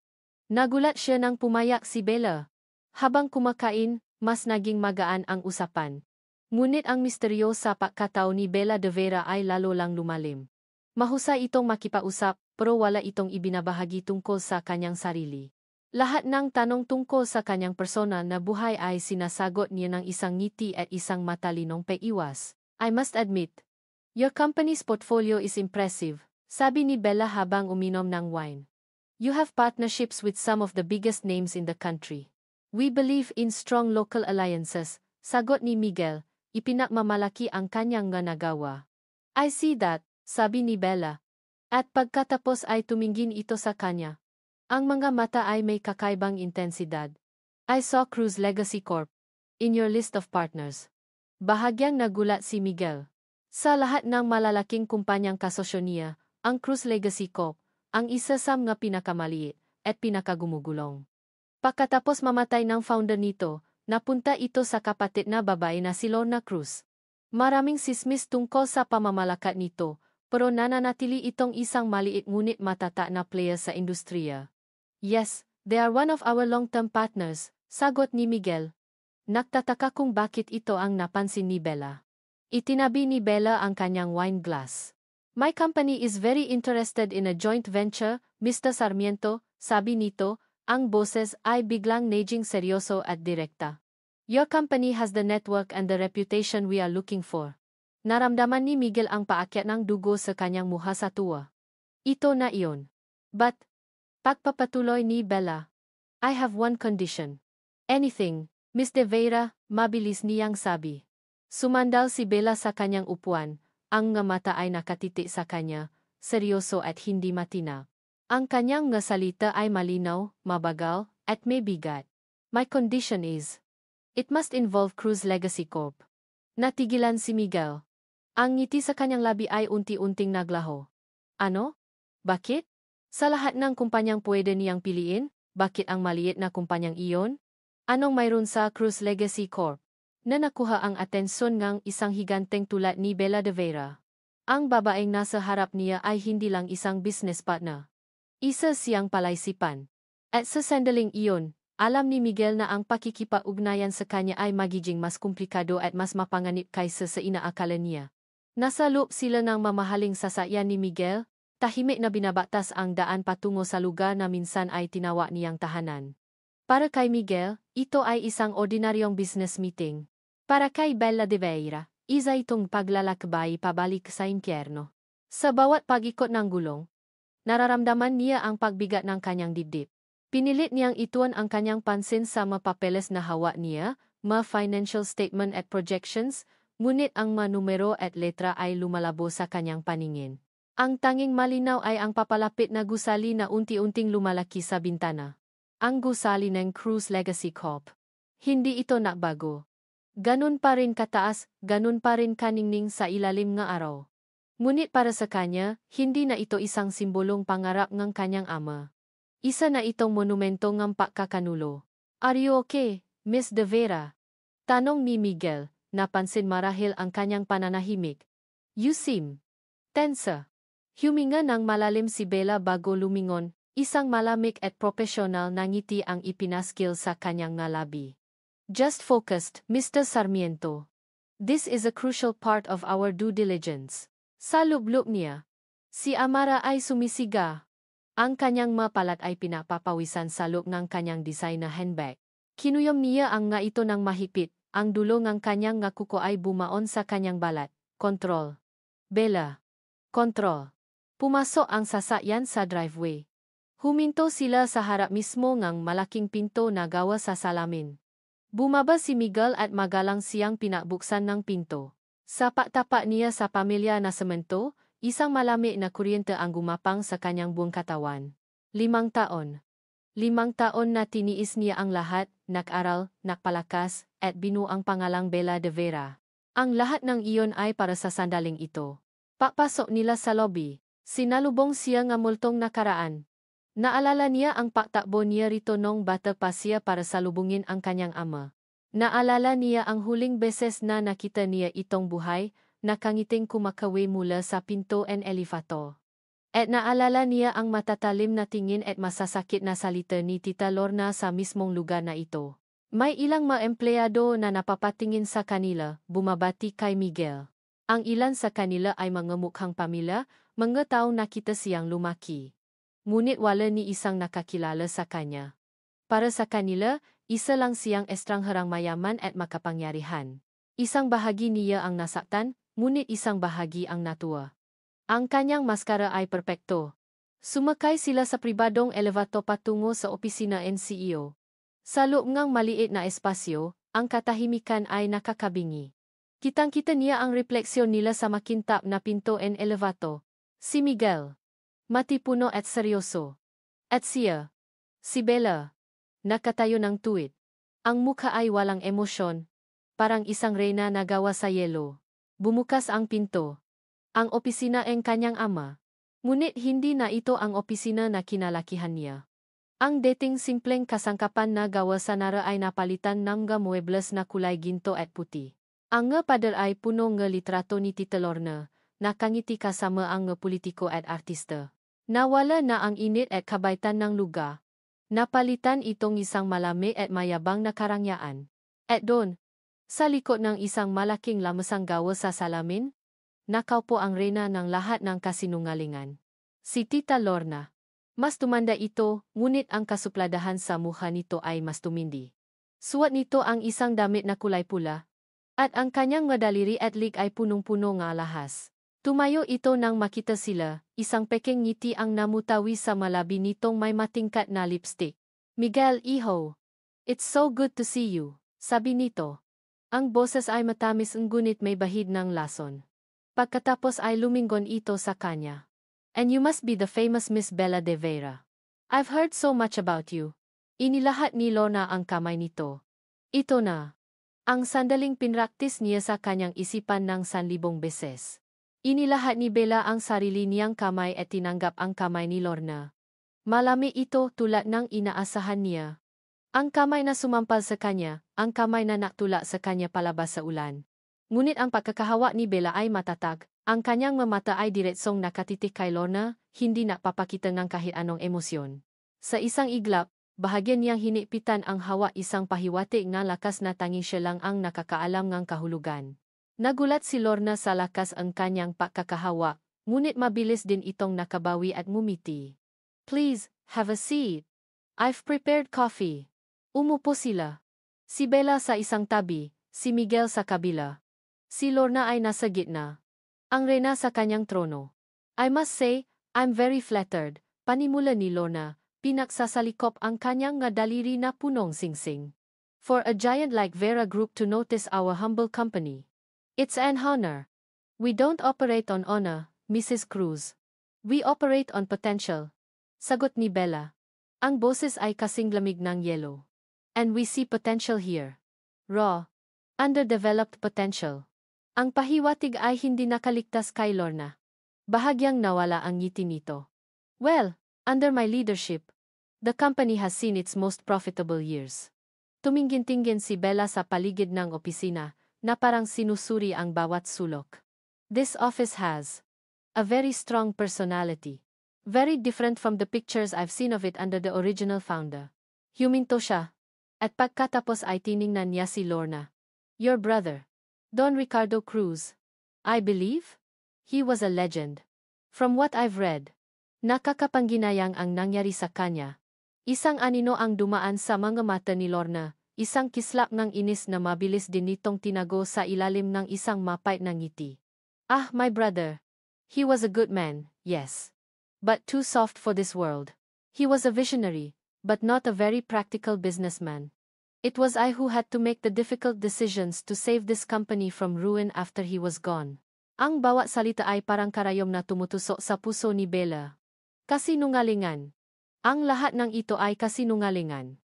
Nagulat siya nang pumayak si Bella. Habang kumakain, mas naging magaan ang usapan. Ngunit ang misteryo sa pagkatao ni Bella de Vera ay lalo lang lumalim. Mahusay itong makipausap, pero wala itong ibinabahagi tungkol sa kanyang sarili. Lahat ng tanong tungkol sa kanyang persona na buhay ay sinasagot niya ng isang ngiti at isang matalinong pag-iwas. I must admit, your company's portfolio is impressive, sabi ni Bella habang uminom ng wine. You have partnerships with some of the biggest names in the country. We believe in strong local alliances, sagot ni Miguel. Ipinagmamalaki ang kanyang nagawa. I see that, sabi ni Bella. At pagkatapos ay tumingin ito sa kanya. Ang mga mata ay may kakaibang intensidad. I saw Cruz Legacy Corp. In your list of partners. Bahagyang nagulat si Miguel. Sa lahat ng malalaking kumpanyang kasosyo niya, ang Cruz Legacy Corp. Ang isa sa mga pinakamaliit at pinakagumugulong. Pagkatapos mamatay ng founder nito, napunta ito sa kapatid na babae na si Lorna Cruz. Maraming sismis tungkol sa pamamalakat nito, pero nananatili itong isang maliit ngunit matata na player sa industriya. Yes, they are one of our long-term partners, sagot ni Miguel. Nagtataka kung bakit ito ang napansin ni Bella. Itinabi ni Bella ang kanyang wine glass. My company is very interested in a joint venture, Mr. Sarmiento, sabi nito. Ang boses ay biglang naging seryoso at direkta. Your company has the network and the reputation we are looking for. Naramdaman ni Miguel ang paakyat ng dugo sa kanyang mukha sa tuwa. Ito na iyon. But, pagpapatuloy ni Bella, I have one condition. Anything, Miss de Vera, mabilis niyang sabi. Sumandal si Bella sa kanyang upuan, ang nga mata ay nakatiti sa kanya, seryoso at hindi matinag. Ang kanyang nga salita ay malinaw, mabagal, at may bigat. My condition is, it must involve Cruz Legacy Corp. Natigilan si Miguel. Ang ngiti sa kanyang labi ay unti-unting naglaho. Ano? Bakit? Sa lahat ng kumpanyang pwede niyang piliin, bakit ang maliit na kumpanyang iyon? Anong mayroon sa Cruz Legacy Corp na nakuha ang atensyon ng isang higanteng tulad ni Bella de Vera? Ang babaeng nasa harap niya ay hindi lang isang business partner. Isa siyang palaisipan. At sa sandaling iyon, alam ni Miguel na ang pakikipag-ugnayan sa kanya ay magiging mas komplikado at mas mapanganib kaysa sa inaakala niya. Nasa loob sila ng mamahaling sasakyan ni Miguel, tahimik na binabatas ang daan patungo sa lugar na minsan ay tinawag niyang tahanan. Para kay Miguel, ito ay isang ordinaryong business meeting. Para kay Bella de Vera, isa itong paglalakbay pabalik sa impyerno. Sa bawat pag-ikot ng gulong, nararamdaman niya ang pagbigat ng kanyang dibdib. Pinilit niyang ituon ang kanyang pansin sa mapapeles na hawak niya, financial statement at projections, ngunit ang numero at letra ay lumalabo sa kanyang paningin. Ang tanging malinaw ay ang papalapit na gusali na unti-unting lumalaki sa bintana. Ang gusali ng Cruz Legacy Corp. Hindi ito nagbago. Ganun pa rin kataas, ganun pa rin kaningning sa ilalim ng araw. Ngunit para sa kanya, hindi na ito isang simbolong pangarap ng kanyang ama. Isa na itong monumento ng pagkakanulo. Are you okay, Miss de Vera? Tanong ni Miguel, napansin marahil ang kanyang pananahimik. You seem tense. Huminga ng malalim si Bella bago lumingon. Isang malamig at profesional na ngiti ang ipinaskil sa kanyang ngalabi. Just focused, Mr. Sarmiento. This is a crucial part of our due diligence. Sa loob-loob niya, si Amara ay sumisiga. Ang kanyang mapalat ay pinapapawisan sa loob ng kanyang design na handbag. Kinuyom niya ang nga ito ng mahigpit, ang dulo ng kanyang nga kuko ay bumaon sa kanyang balat. Control. Bella. Control. Pumasok ang sasakyan sa driveway. Huminto sila sa harap mismo ng malaking pinto na gawa sa salamin. Bumaba si Miguel at magalang siyang pinabuksan ng pinto. Sa pagtapak niya sa pamilya na semento, isang malamig na kuryente ang gumapang sa kanyang buong katawan. 5 taon. 5 taon na tiniis niya ang lahat, nag-aral, nagpalakas, at binuo ang pangalang Bella de Vera. Ang lahat ng iyon ay para sa sandaling ito. Pagpasok nila sa lobby, sinalubong siya ng multong nakaraan. Naalala niya ang pagtakbo niya rito nung bata pa siya para salubungin ang kanyang ama. Naalala niya ang huling beses na nakita niya itong buhay, nakangiting kumakawi mula sa pinto and elevator. At naalala niya ang matatalim na tingin at masasakit na salita ni Tita Lorna sa mismong lugar na ito. May ilang mga empleyado na napapatingin sa kanila, bumabati kay Miguel. Ang ilan sa kanila ay mga mukhang pamilya, mga taong nakita siyang lumaki. Ngunit wala ni isang nakakilala sa kanya. Para sa kanila, isa lang siyang estrangherang mayaman at makapangyarihan. Isang bahagi niya ang nasaktan, ngunit isang bahagi ang natuwa. Ang kanyang maskara ay perpekto. Sumakay sila sa pribadong elevator patungo sa opisina ng CEO. Sa loob ng maliit na espasyo, ang katahimikan ay nakakabingi. Kitang-kita niya ang refleksyon nila sa makintab na pinto ng elevator. Si Miguel. Matipuno at seryoso. At siya, si Bella, nakatayo ng tuwid. Ang mukha ay walang emosyon, parang isang reyna na gawa sa yelo. Bumukas ang pinto. Ang opisina ng kanyang ama. Ngunit hindi na ito ang opisina na kinalakihan niya. Ang dating simpleng kasangkapan na gawa sa nara ay napalitan ng muebles na kulay ginto at puti. Ang pader ay puno ng litrato ni Tita Lorna, nakangiti kasama ang politiko at artista. Nawala na ang init at kabaitan ng lugar. Napalitan itong isang malamig at mayabang na karangyaan. At doon, sa likod ng isang malaking lamasang gawa sa salamin, nakaupo ang reyna ng lahat ng kasinungalingan. Si Tita Lorna. Mas tumanda ito, ngunit ang kasupladahan sa mukha nito ay mas tumindi. Suot nito ang isang damit na kulay pula, at ang kanyang madaliri at lig ay punong-puno ng alahas. Tumayo ito nang makita sila, isang peking ngiti ang namutawi sa malabi nitong may matingkat na lipstick. Miguel, iho. It's so good to see you, sabi nito. Ang boses ay matamis ngunit may bahid ng lason. Pagkatapos ay lumingon ito sa kanya. And you must be the famous Miss Bella de Vera. I've heard so much about you. Inilahat ni Lorna ang kamay nito. Ito na. Ang sandaling pinraktis niya sa kanyang isipan ng 1,000 beses. Inilahat ni Bella ang sarili niyang kamay at tinanggap ang kamay ni Lorna. Malami ito tulad ng inaasahan niya. Ang kamay na sumampal sa kanya, ang kamay na naktula sa kanya palabas sa ulan. Ngunit ang pagkakahawa ni Bella ay matatag, ang kanyang mamata ay diretsong nakatitik kay Lorna, hindi napapakita ng kahit anong emosyon. Sa isang iglap, bahagyan niyang hinipitan ang hawa isang pahiwati nga lakas na tanging siya lang ang nakakaalam ngang kahulugan. Nagulat si Lorna sa lakas ang kanyang pagkakahawa, ngunit mabilis din itong nakabawi at ngumiti. Please, have a seat. I've prepared coffee. Umupo sila. Si Bella sa isang tabi, si Miguel sa kabila. Si Lorna ay nasa gitna. Ang reyna sa kanyang trono. I must say, I'm very flattered, panimula ni Lorna, pinagsasalikop ang kanyang nga daliri na punong singsing. For a giant like Vera Group to notice our humble company. It's an honor. We don't operate on honor, Mrs. Cruz. We operate on potential. Sagot ni Bella. Ang boses ay kasing lamig ng yelo. And we see potential here. Raw. Underdeveloped potential. Ang pahiwatig ay hindi nakaligtas kay Lorna. Bahagyang nawala ang ngiti nito. Well, under my leadership, the company has seen its most profitable years. Tumingin-tingin si Bella sa paligid ng opisina, na parang sinusuri ang bawat sulok. This office has a very strong personality. Very different from the pictures I've seen of it under the original founder. Huminto siya. At pagkatapos ay tiningnan niya si Lorna. Your brother, Don Ricardo Cruz. I believe? He was a legend. From what I've read, nakakapangginayang ang nangyari sa kanya. Isang anino ang dumaan sa mga mata ni Lorna, isang kislap ng inis na mabilis din nitong tinago sa ilalim ng isang mapait na ngiti. Ah, my brother. He was a good man, yes. But too soft for this world. He was a visionary, but not a very practical businessman. It was I who had to make the difficult decisions to save this company from ruin after he was gone. Ang bawat salita ay parang karayom na tumutusok sa puso ni Bella. Kasinungalingan. Ang lahat ng ito ay kasinungalingan.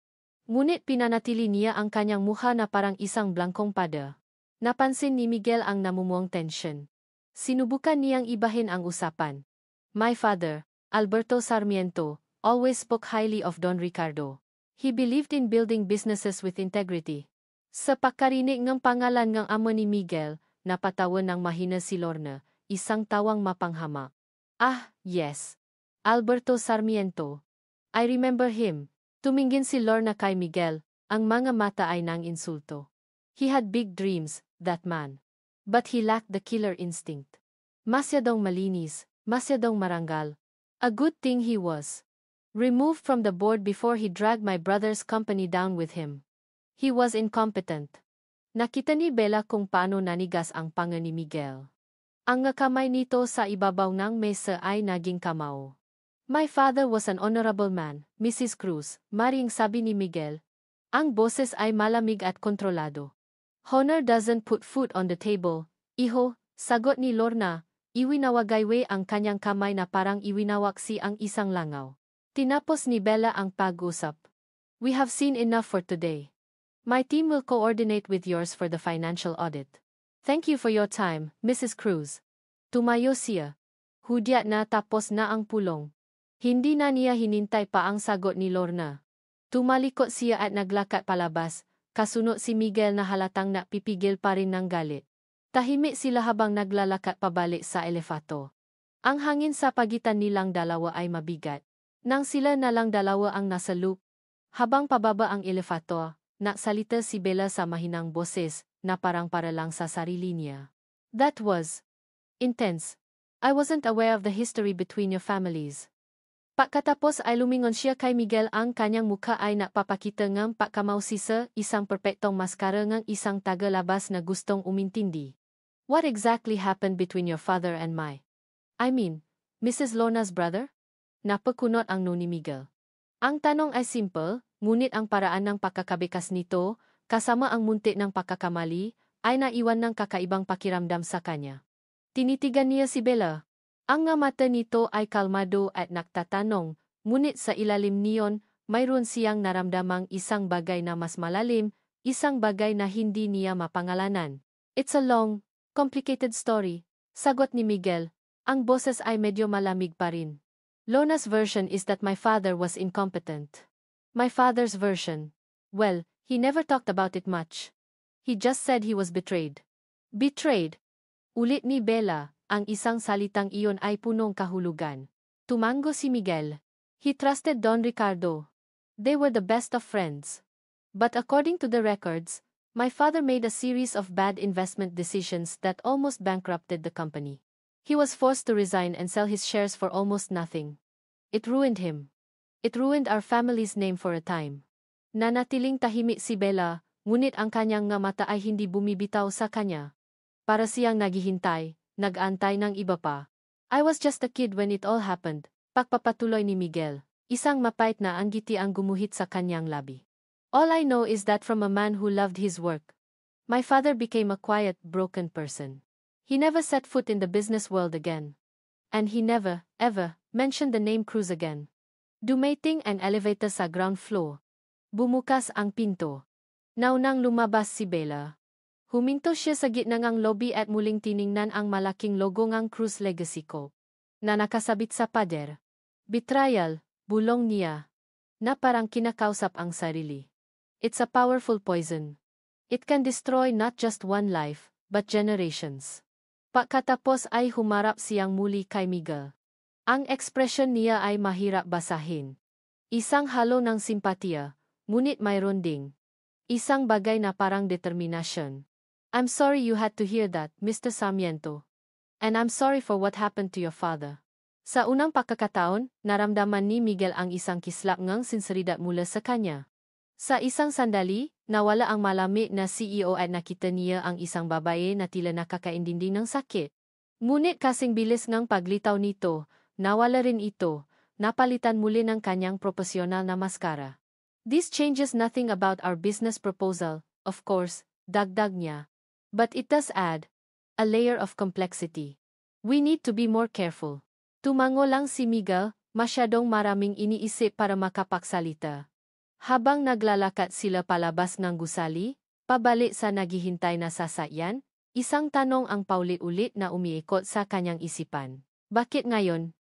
Ngunit pinanatili niya ang kanyang mukha na parang isang blankong pada. Napansin ni Miguel ang namumuong tensyon. Sinubukan niyang ibahin ang usapan. My father, Alberto Sarmiento, always spoke highly of Don Ricardo. He believed in building businesses with integrity. Sa pagkarinig ng pangalan ng amo ni Miguel, napatawa ng mahina si Lorna, isang tawang mapanghamak. Ah, yes. Alberto Sarmiento. I remember him. Tumingin si Lorna kay Miguel, ang mga mata ay nang insulto. He had big dreams, that man. But he lacked the killer instinct. Masyadong malinis, masyadong marangal. A good thing he was removed from the board before he dragged my brother's company down with him. He was incompetent. Nakita ni Bella kung paano nanigas ang panga ni Miguel. Ang kamay nito sa ibabaw ng mesa ay naging kamao. My father was an honorable man, Mrs. Cruz, maring sabi ni Miguel. Ang boses ay malamig at kontrolado. Honor doesn't put food on the table, iho, sagot ni Lorna, iwinawagaywe ang kanyang kamay na parang iwinawaksi ang isang langaw. Tinapos ni Bella ang pag-usap. We have seen enough for today. My team will coordinate with yours for the financial audit. Thank you for your time, Mrs. Cruz. Tumayo siya. Hudyat na tapos na ang pulong. Hindi na niya hinintay pa ang sagot ni Lorna. Tumalikot siya at naglakad palabas, kasunod si Miguel na halatang napipigil pa rin ng galit. Tahimik sila habang naglalakad pabalik sa elevator. Ang hangin sa pagitan nilang dalawa ay mabigat. Nang sila na lang dalawa ang nasa loop, habang pababa ang elevator, nagsalita si Bella sa mahinang boses na parang para lang sa sarili niya. That was intense. I wasn't aware of the history between your families. Pagkatapos ay lumingon siya kay Miguel, ang kanyang mukha ay napapakita ng pagkamausisa, isang perpektong maskara ng isang tagalabas na gustong umintindi. What exactly happened between your father and I mean, Mrs. Lorna's brother? Napakunot ang no ni Miguel. Ang tanong ay simple, ngunit ang paraan ng pagkakabikas nito, kasama ang munti ng pagkakamali, ay naiwan ng kakaibang pakiramdam sa kanya. Tinitigan niya si Bella. Ang nga mata nito ay kalmado at nagtatanong, ngunit sa ilalim niyon, mayroon siyang naramdamang isang bagay na mas malalim, isang bagay na hindi niya mapangalanan. It's a long, complicated story, sagot ni Miguel. Ang boses ay medyo malamig pa rin. Lona's version is that my father was incompetent. My father's version, well, he never talked about it much. He just said he was betrayed. Betrayed? Ulit ni Bella, ang isang salitang iyon ay punong kahulugan. Tumango si Miguel. He trusted Don Ricardo. They were the best of friends. But according to the records, my father made a series of bad investment decisions that almost bankrupted the company. He was forced to resign and sell his shares for almost nothing. It ruined him. It ruined our family's name for a time. Nanatiling tahimik si Bella, ngunit ang kanyang nga mata ay hindi bumibitaw sa kanya. Para siyang naghihintay, nag-antay ng iba pa. I was just a kid when it all happened, pagpapatuloy ni Miguel. Isang mapait na anggiti ang gumuhit sa kanyang labi. All I know is that from a man who loved his work, my father became a quiet, broken person. He never set foot in the business world again. And he never, ever, mentioned the name Cruz again. Dumating ang elevator sa ground floor. Bumukas ang pinto. Naunang lumabas si Bella. Huminto siya sa gitna ng lobby at muling tiningnan ang malaking logo ng Cruz Legacy Corp. Na nakasabit sa pader. Betrayal, bulong niya. Na parang kinakausap ang sarili. It's a powerful poison. It can destroy not just one life, but generations. Pagkatapos ay humarap siyang muli kay Miguel. Ang ekspresyon niya ay mahirap basahin. Isang halo ng simpatiya, ngunit mayroon ding isang bagay na parang determinasyon. I'm sorry you had to hear that, Mr. Sarmiento. And I'm sorry for what happened to your father. Sa unang pagkakataon, naramdaman ni Miguel ang isang kislap ng sinseridad mula sa kanya. Sa isang sandali, nawala ang malamig na CEO at nakita niya ang isang babae na tila nakakaintindi ng sakit. Ngunit kasing bilis ng paglitaw nito, nawala rin ito, napalitan muli ng kanyang profesional na maskara. This changes nothing about our business proposal, of course, dagdag niya. But it does add a layer of complexity. We need to be more careful. Tumango lang si Miguel, masyadong maraming iniisip para makapagsalita. Habang naglalakad sila palabas ng gusali, pabalik sa naghihintay na sasakyan, isang tanong ang paulit-ulit na umiikot sa kanyang isipan. Bakit ngayon?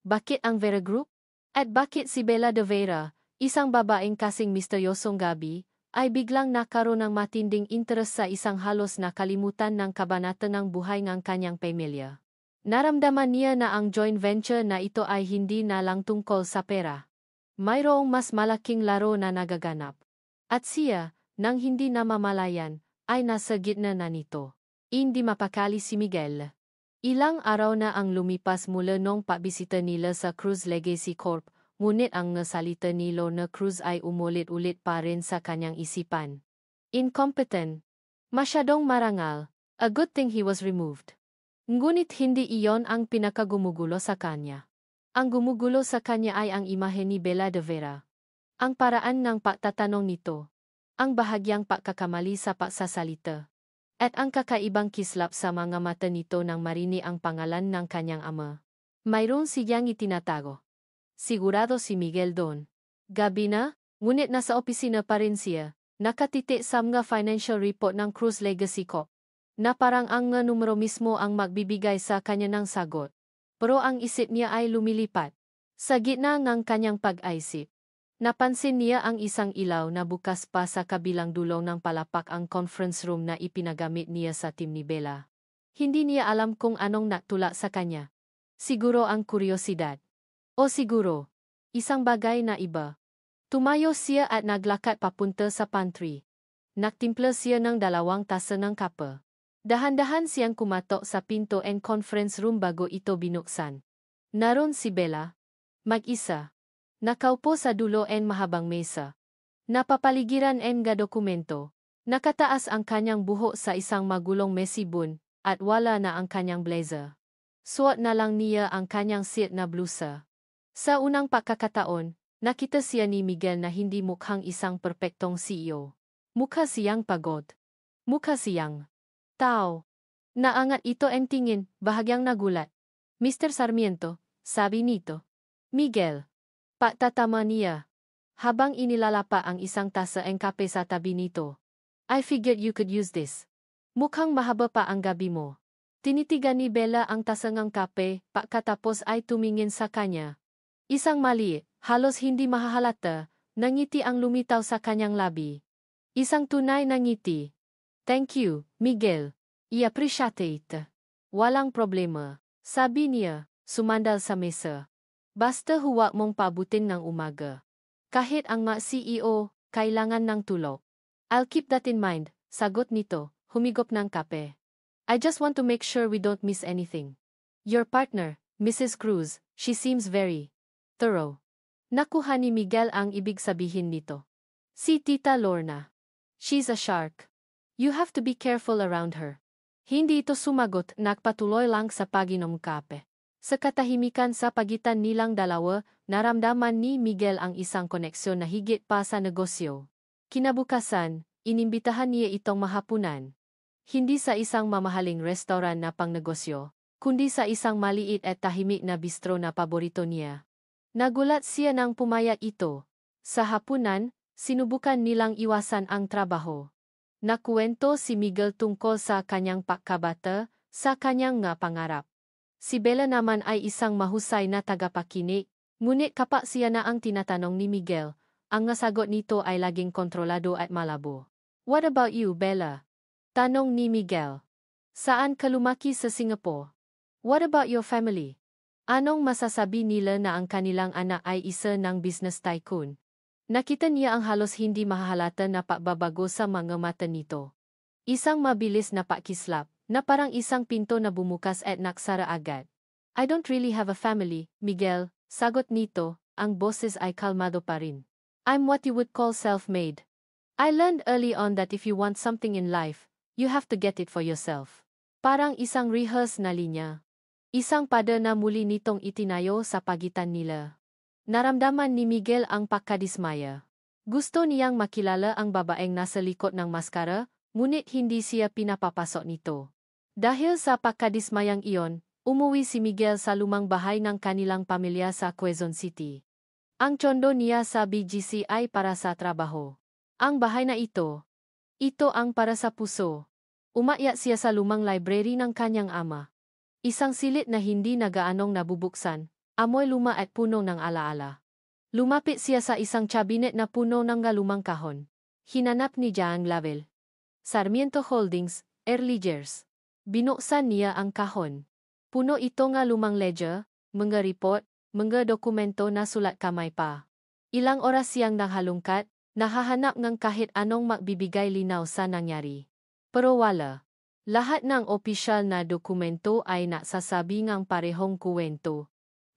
Bakit ang Vera Group? At bakit si Bella de Vera, isang babaeng kasing misteryosong gabi, ay biglang nakaroon ng matinding interes sa isang halos nakalimutan ng kabanata ng buhay ng kanyang pamilya. Naramdaman niya na ang joint venture na ito ay hindi na lang tungkol sa pera. Mayroong mas malaking laro na nagaganap. At siya, nang hindi namamalayan, ay nasa gitna na nito. Hindi mapakali si Miguel. Ilang araw na ang lumipas mula nung pagbisita nila sa Cruz Legacy Corp. Ngunit ang salita ni Lorna Cruz ay umulit-ulit pa rin sa kanyang isipan. Incompetent. Masyadong marangal. A good thing he was removed. Ngunit hindi iyon ang pinakagumugulo sa kanya. Ang gumugulo sa kanya ay ang imahe ni Bella de Vera. Ang paraan ng pagtatanong nito. Ang bahagyang pagkakamali sa pagsasalita. At ang kakaibang kislap sa mga mata nito nang marinig ang pangalan ng kanyang ama. Mayroon siyang itinatago. Sigurado si Miguel doon. Gabi na, ngunit nasa opisina pa rin siya, nakatitik sa mga financial report ng Cruz Legacy Corp. Na parang ang nga numero mismo ang magbibigay sa kanya ng sagot. Pero ang isip niya ay lumilipat. Sa gitna ng kanyang pag-aisip, napansin niya ang isang ilaw na bukas pa sa kabilang dulo ng palapak ang conference room na ipinagamit niya sa team ni Bella. Hindi niya alam kung anong natula sa kanya. Siguro ang kuryosidad. O siguro, isang bagay na iba. Tumayo siya at naglakad papunta sa pantry. Nagtimpla siya ng 2 tasa ng kape. Dahan-dahan siyang kumatok sa pinto and conference room bago ito binuksan. Naroon si Bella. Mag-isa. Nakaupo sa dulo and mahabang mesa. Napapaligiran and ga dokumento. Nakataas ang kanyang buhok sa isang magulong mesibon, at wala na ang kanyang blazer. Suot na lang niya ang kanyang silk na blusa. Sa unang pagkakataon, nakita siya ni Miguel na hindi mukhang isang perpektong CEO. Mukha siyang pagod. Mukha siyang tao. Naangat ito ang tingin, bahagyang nagulat. Mr. Sarmiento, sabi nito. Miguel. Pagtatama niya. Habang inilalapa ang isang tasa ng kape sa tabi nito. I figured you could use this. Mukhang mahaba pa ang gabi mo. Tinitigan ni Bella ang tasa ng kape, pagkatapos ay tumingin sa kanya. Isang mali, halos hindi mahahalata, nangiti ang lumitaw sa kanyang labi. Isang tunay na ngiti. Thank you, Miguel. I-appreciate it. Walang problema, sabi niya, sumandal sa mesa. Basta huwag mong pabutin ng umaga. Kahit ang mga CEO, kailangan ng tulog. I'll keep that in mind, sagot nito, humigop ng kape. I just want to make sure we don't miss anything. Your partner, Mrs. Cruz, she seems very thorough. Nakuha ni Miguel ang ibig sabihin nito. Si Tita Lorna. She's a shark. You have to be careful around her. Hindi ito sumagot, nagpatuloy lang sa pag-inom kape. Sa katahimikan sa pagitan nilang dalawa, naramdaman ni Miguel ang isang koneksyon na higit pa sa negosyo. Kinabukasan, inimbitahan niya itong mahapunan. Hindi sa isang mamahaling restaurant na pangnegosyo, kundi sa isang maliit at tahimik na bistro na paborito niya. Nagulat siya nang pumayag ito. Sa hapunan, sinubukan nilang iwasan ang trabaho. Nakuwento si Miguel tungkol sa kanyang pagkabata, sa kanyang nga pangarap. Si Bella naman ay isang mahusay na tagapakinig, ngunit kapag siya na ang tinatanong ni Miguel, ang nasagot nito ay laging kontrolado at malabo. What about you, Bella? Tanong ni Miguel. Saan ka lumaki sa Singapore? What about your family? Anong masasabi nila na ang kanilang anak ay isa ng business tycoon? Nakita niya ang halos hindi mahahalata na pagbabago sa mga mata nito. Isang mabilis na pakislap, na parang isang pinto na bumukas at naksara agad. I don't really have a family, Miguel, sagot nito, ang boses ay kalmado pa rin. I'm what you would call self-made. I learned early on that if you want something in life, you have to get it for yourself. Parang isang rehearse na linya. Isang pada na muli nitong itinayo sa pagitan nila. Naramdaman ni Miguel ang pagkadismaya. Gusto niyang makilala ang babaeng nasa likod ng maskara, ngunit hindi siya pinapapasok nito. Dahil sa pagkadismayang iyon, umuwi si Miguel sa lumang bahay ng kanilang pamilya sa Quezon City. Ang tsondo niya sa BGC ay para sa trabaho. Ang bahay na ito ang para sa puso. Umakyat siya sa lumang library ng kanyang ama. Isang silid na hindi na gaanong nabubuksan, amoy luma at puno ng alaala. Lumapit siya sa isang cabinet na puno ng lumang kahon. Hinanap ni Jang Lavel. Sarmiento Holdings, Early Years. Binuksan niya ang kahon. Puno ito nga lumang ledger, mga report, mga dokumento na sulat kamay pa. Ilang oras siyang naghalungkat, nahahanap ng kahit anong magbibigay linaw sa nangyari. Pero wala. Lahat ng opisyal na dokumento ay nasasabi ngang parehong kuwento.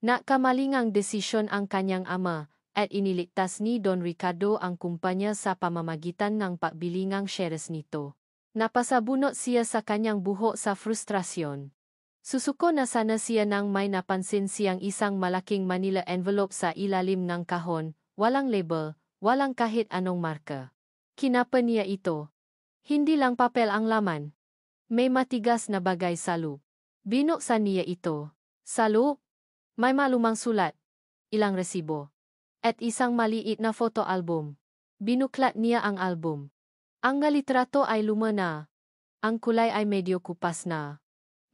Nakamalingang desisyon ang kanyang ama, at iniligtas ni Don Ricardo ang kumpanya sa pamamagitan ng pagbilingang shares nito. Napasabunot siya sa kanyang buhok sa frustrasyon. Susuko na sana siya nang may napansin siyang isang malaking Manila envelope sa ilalim ng kahon, walang label, walang kahit anong marka. Kinapa niya ito. Hindi lang papel ang laman. May matigas na bagay sa loob. Binuksan niya ito. Sa loob, may malumang sulat, ilang resibo, at isang maliit na photo album. Binuklat niya ang album. Ang litrato ay luma na. Ang kulay ay medyo kupas na.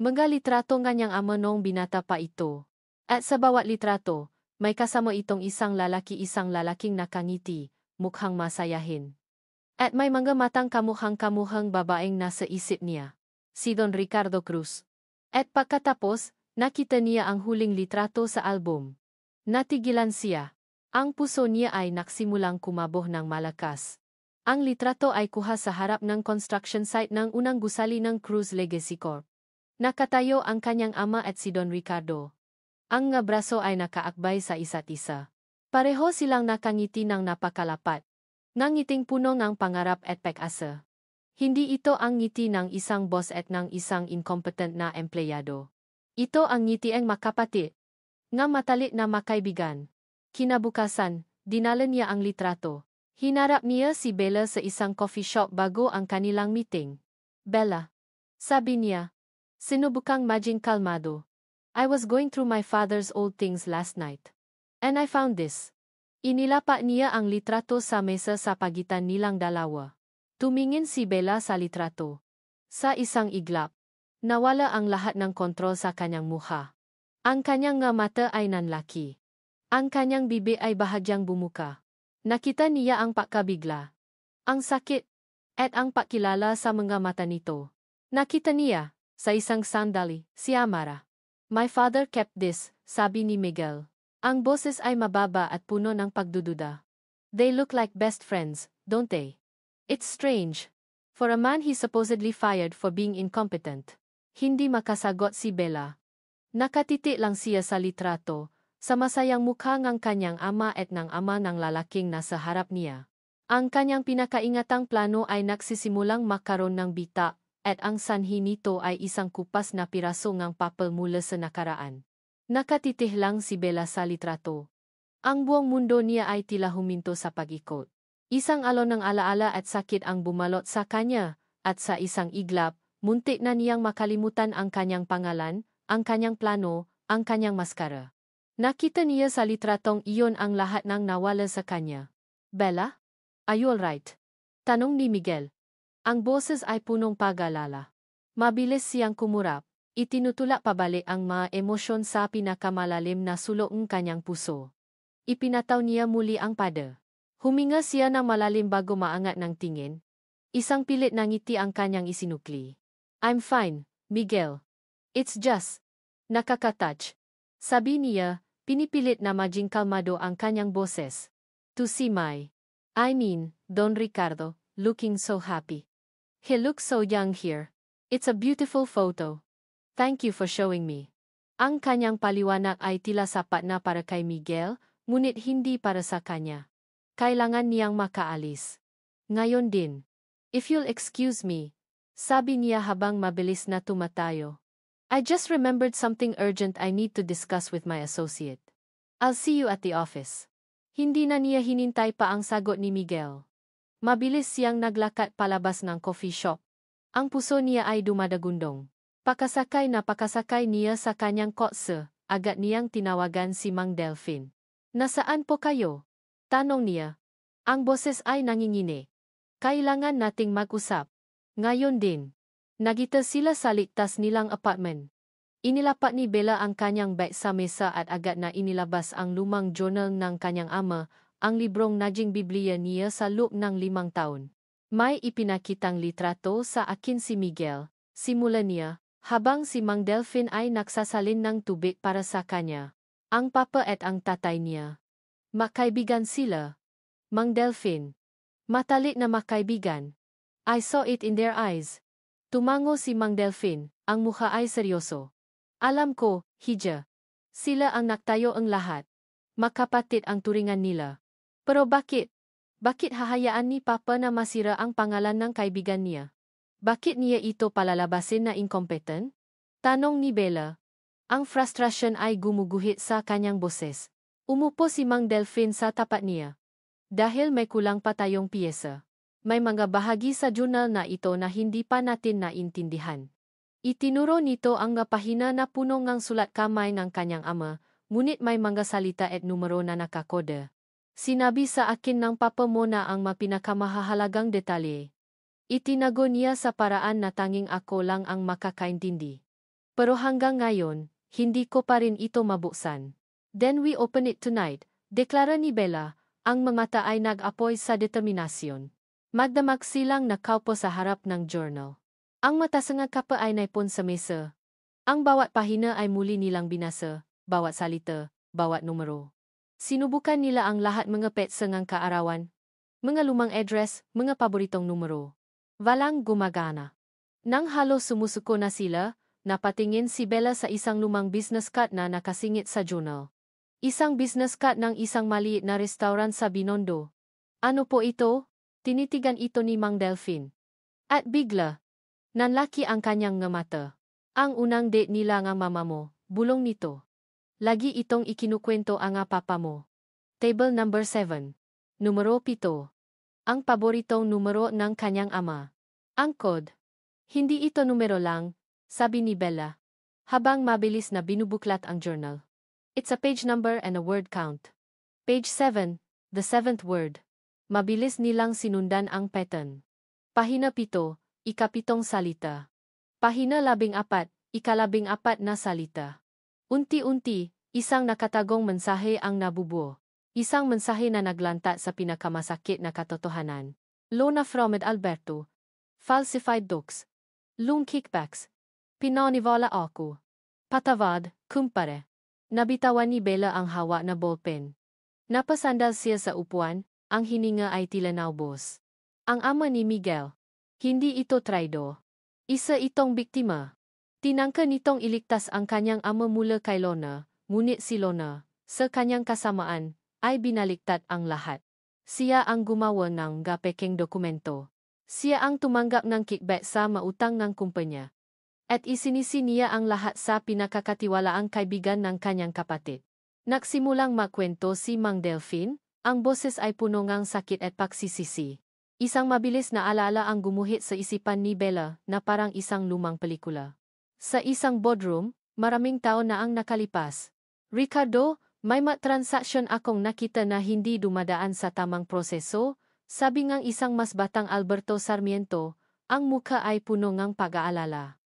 Mga litrato nga niyang ama noong binata pa ito. At sa bawat litrato, may kasama itong isang lalaking nakangiti, mukhang masayahin. At may mga matang kamuhang-kamuhang babaeng nasa isip niya. Si Don Ricardo Cruz. At pagkatapos, nakita niya ang huling litrato sa album. Natigilan siya. Ang puso niya ay naksimulang kumaboh ng malakas. Ang litrato ay kuha sa harap ng construction site ng unang gusali ng Cruz Legacy Corp. Nakatayo ang kanyang ama at si Don Ricardo. Ang nga braso ay nakaakbay sa isa't isa. Pareho silang nakangiti ng napakalapat. Nangiting puno ng pangarap at pag-asa. Hindi ito ang ngiti ng isang boss at ng isang incompetent na empleyado. Ito ang ngiti ang makapatid. Nga matalit na makaibigan. Kinabukasan, dinala niya ang litrato. Hinarap niya si Bella sa isang coffee shop bago ang kanilang meeting. Bella. Sabi niya. Sinubukang maging kalmado. I was going through my father's old things last night. And I found this. Inilapa niya ang litrato sa mesa sa pagitan nilang dalawa. Tumingin si Bella sa litrato. Sa isang iglap, nawala ang lahat ng kontrol sa kanyang mukha. Ang kanyang nga mata ay nanlaki. Ang kanyang bibi ay bahagyang bumuka. Nakita niya ang pagkabigla, ang sakit, at ang pakilala sa mga mata nito. Nakita niya, sa isang sandali, si Amara. "My father kept this," sabi ni Miguel. Ang boses ay mababa at puno ng pagdududa. "They look like best friends, don't they? It's strange. For a man he supposedly fired for being incompetent." Hindi makasagot si Bella. Nakatiti lang siya sa litrato, sa masayang mukha ng kanyang ama at ng ama ng lalaking nasa harap niya. Ang kanyang pinakaingatang plano ay nagsisimulang makaroon ng bita, at ang sanhi nito ay isang kupas na piraso ng papel mula sa nakaraan. Nakatitih lang si Bella sa litrato. Ang buong mundo niya ay tila huminto sa pag-ikot. Isang alon ng alaala at sakit ang bumalot sa kanya, at sa isang iglap, muntik na niyang makalimutan ang kanyang pangalan, ang kanyang plano, ang kanyang maskara. Nakita niya sa litratong iyon ang lahat ng nawala sa kanya. "Bella? Are you alright?" Tanong ni Miguel. Ang boses ay punong pag-alala. Mabilis siyang kumurap, itinutulak pabalik ang mga emosyon sa pinakamalalim na sulok ng kanyang puso. Ipinataw niya muli ang pada. Huminga siya ng malalim bago maangat ng tingin. Isang pilit na ngiti ang kanyang isinukli. "I'm fine, Miguel. It's just nakaka-touch," sabi niya, pinipilit na maging kalmado ang kanyang boses. "To see Don Ricardo, looking so happy. He looks so young here. It's a beautiful photo. Thank you for showing me." Ang kanyang paliwanag ay tila sapat na para kay Miguel, ngunit hindi para sa kanya. Kailangan niyang makaalis. Ngayon din. "If you'll excuse me," sabi niya habang mabilis na tumatayo. "I just remembered something urgent I need to discuss with my associate. I'll see you at the office." Hindi na niya hinintay pa ang sagot ni Miguel. Mabilis siyang naglakad palabas ng coffee shop. Ang puso niya ay dumadagundong. Pakasakay niya sa kanyang kotse, agad niyang tinawagan si Mang Delphine. "Nasaan po kayo?" tanong niya. Ang boses ay nangingini. "Kailangan nating mag-usap. Ngayon din." Nagita sila sa ligtas nilang apartment. Inilapat ni Bella ang kanyang bag sa mesa at agad na inilabas ang lumang journal ng kanyang ama, ang librong naging Biblia niya sa loob ng 5 taon. "May ipinakitang litrato sa akin si Miguel," simula niya, habang si Mang Delphine ay nagsasalin ng tubig para sa kanya. Ang papa at ang tatay niya. Magkaibigan sila. Mang Delphine. Matalik na magkaibigan. "I saw it in their eyes." Tumango si Mang Delphine, ang mukha ay seryoso. "Alam ko, Hija. Sila ang nagtayo ang lahat. Magkapatid ang turingan nila. Pero bakit? Bakit hahayaan ni Papa na masira ang pangalan ng kaibigan niya? Bakit niya ito palalabasin na incompetent?" Tanong ni Bella. Ang frustrasyon ay gumuguhit sa kanyang boses. Umupo si Mang Delphine sa tapat niya. "Dahil may kulang pa tayong piyesa. May mga bahagi sa journal na ito na hindi pa natin naintindihan." Itinuro nito ang pahina na puno ng sulat kamay ng kanyang ama, ngunit may mga salita at numero na nakakode. "Sinabi sa akin ng papa mo na ang mapinakamahalagang detalye. Itinago niya sa paraan na tanging ako lang ang makakaintindi. Pero hanggang ngayon, hindi ko pa rin ito mabuksan." "Then we open it tonight," deklara ni Bella, ang mga mata ay nag-apoy sa determinasyon. Magdamag silang nakaupo sa harap ng journal. Ang mata sa kapa ay naipon sa mesa. Ang bawat pahina ay muli nilang binasa, bawat salita, bawat numero. Sinubukan nila ang lahat mga petsa ng kaarawan, mga lumang address, mga paboritong numero. Walang gumagana. Nang halos sumusuko na sila, napatingin si Bella sa isang lumang business card na nakasingit sa journal. Isang business card ng isang maliit na restaurant sa Binondo. "Ano po ito?" Tinitigan ito ni Mang Delphine. At bigla, nanlaki ang kanyang nga mata. "Ang unang date nila nga mama mo, bulong nito. Lagi itong ikinukwento ang papa mo. Table number 7. Numero 7. Ang paboritong numero ng kanyang ama. Ang code. Hindi ito numero lang," sabi ni Bella, habang mabilis na binubuklat ang journal. "It's a page number and a word count. Page 7, the 7th word." Mabilis nilang sinundan ang pattern. Pahina 7, ika-7 salita. Pahina 14, ika-14 na salita. Unti-unti, Isang nakatagong mensahe ang nabubuo. Isang mensahe na naglanta sa pinakamasakit na katotohanan. Lona from Alberto. Falsified docs. Loan kickbacks. Pinaniwala ako. Patawad, kumpare. Nabitawan ni Bella ang hawa na ballpen. Napasandal siya sa upuan, ang hininga ay tila naubos. Ang ama ni Miguel. Hindi ito traido. Isa itong biktima. Tinangka nitong iligtas ang kanyang ama mula kay Lona, ngunit si Lona, sa kanyang kasamaan, ay binaliktad ang lahat. Siya ang gumawa ng gapekeng dokumento. Siya ang tumanggap ng kickback sa mautang ng kumpanya. At isinisi niya ang lahat sa pinakakatiwalaang kaibigan ng kanyang kapatid. Nagsimulang makwento si Mang Delphine, ang boses ay puno ng sakit at pagsisisi. Isang mabilis na alaala ang gumuhit sa isipan ni Bella na parang isang lumang pelikula. Sa isang boardroom, maraming tao na ang nakalipas. Ricardo, may transaksyon akong nakita na hindi dumadaan sa tamang proseso, sabi ng isang mas batang Alberto Sarmiento, ang mukha ay puno ng pag-aalala.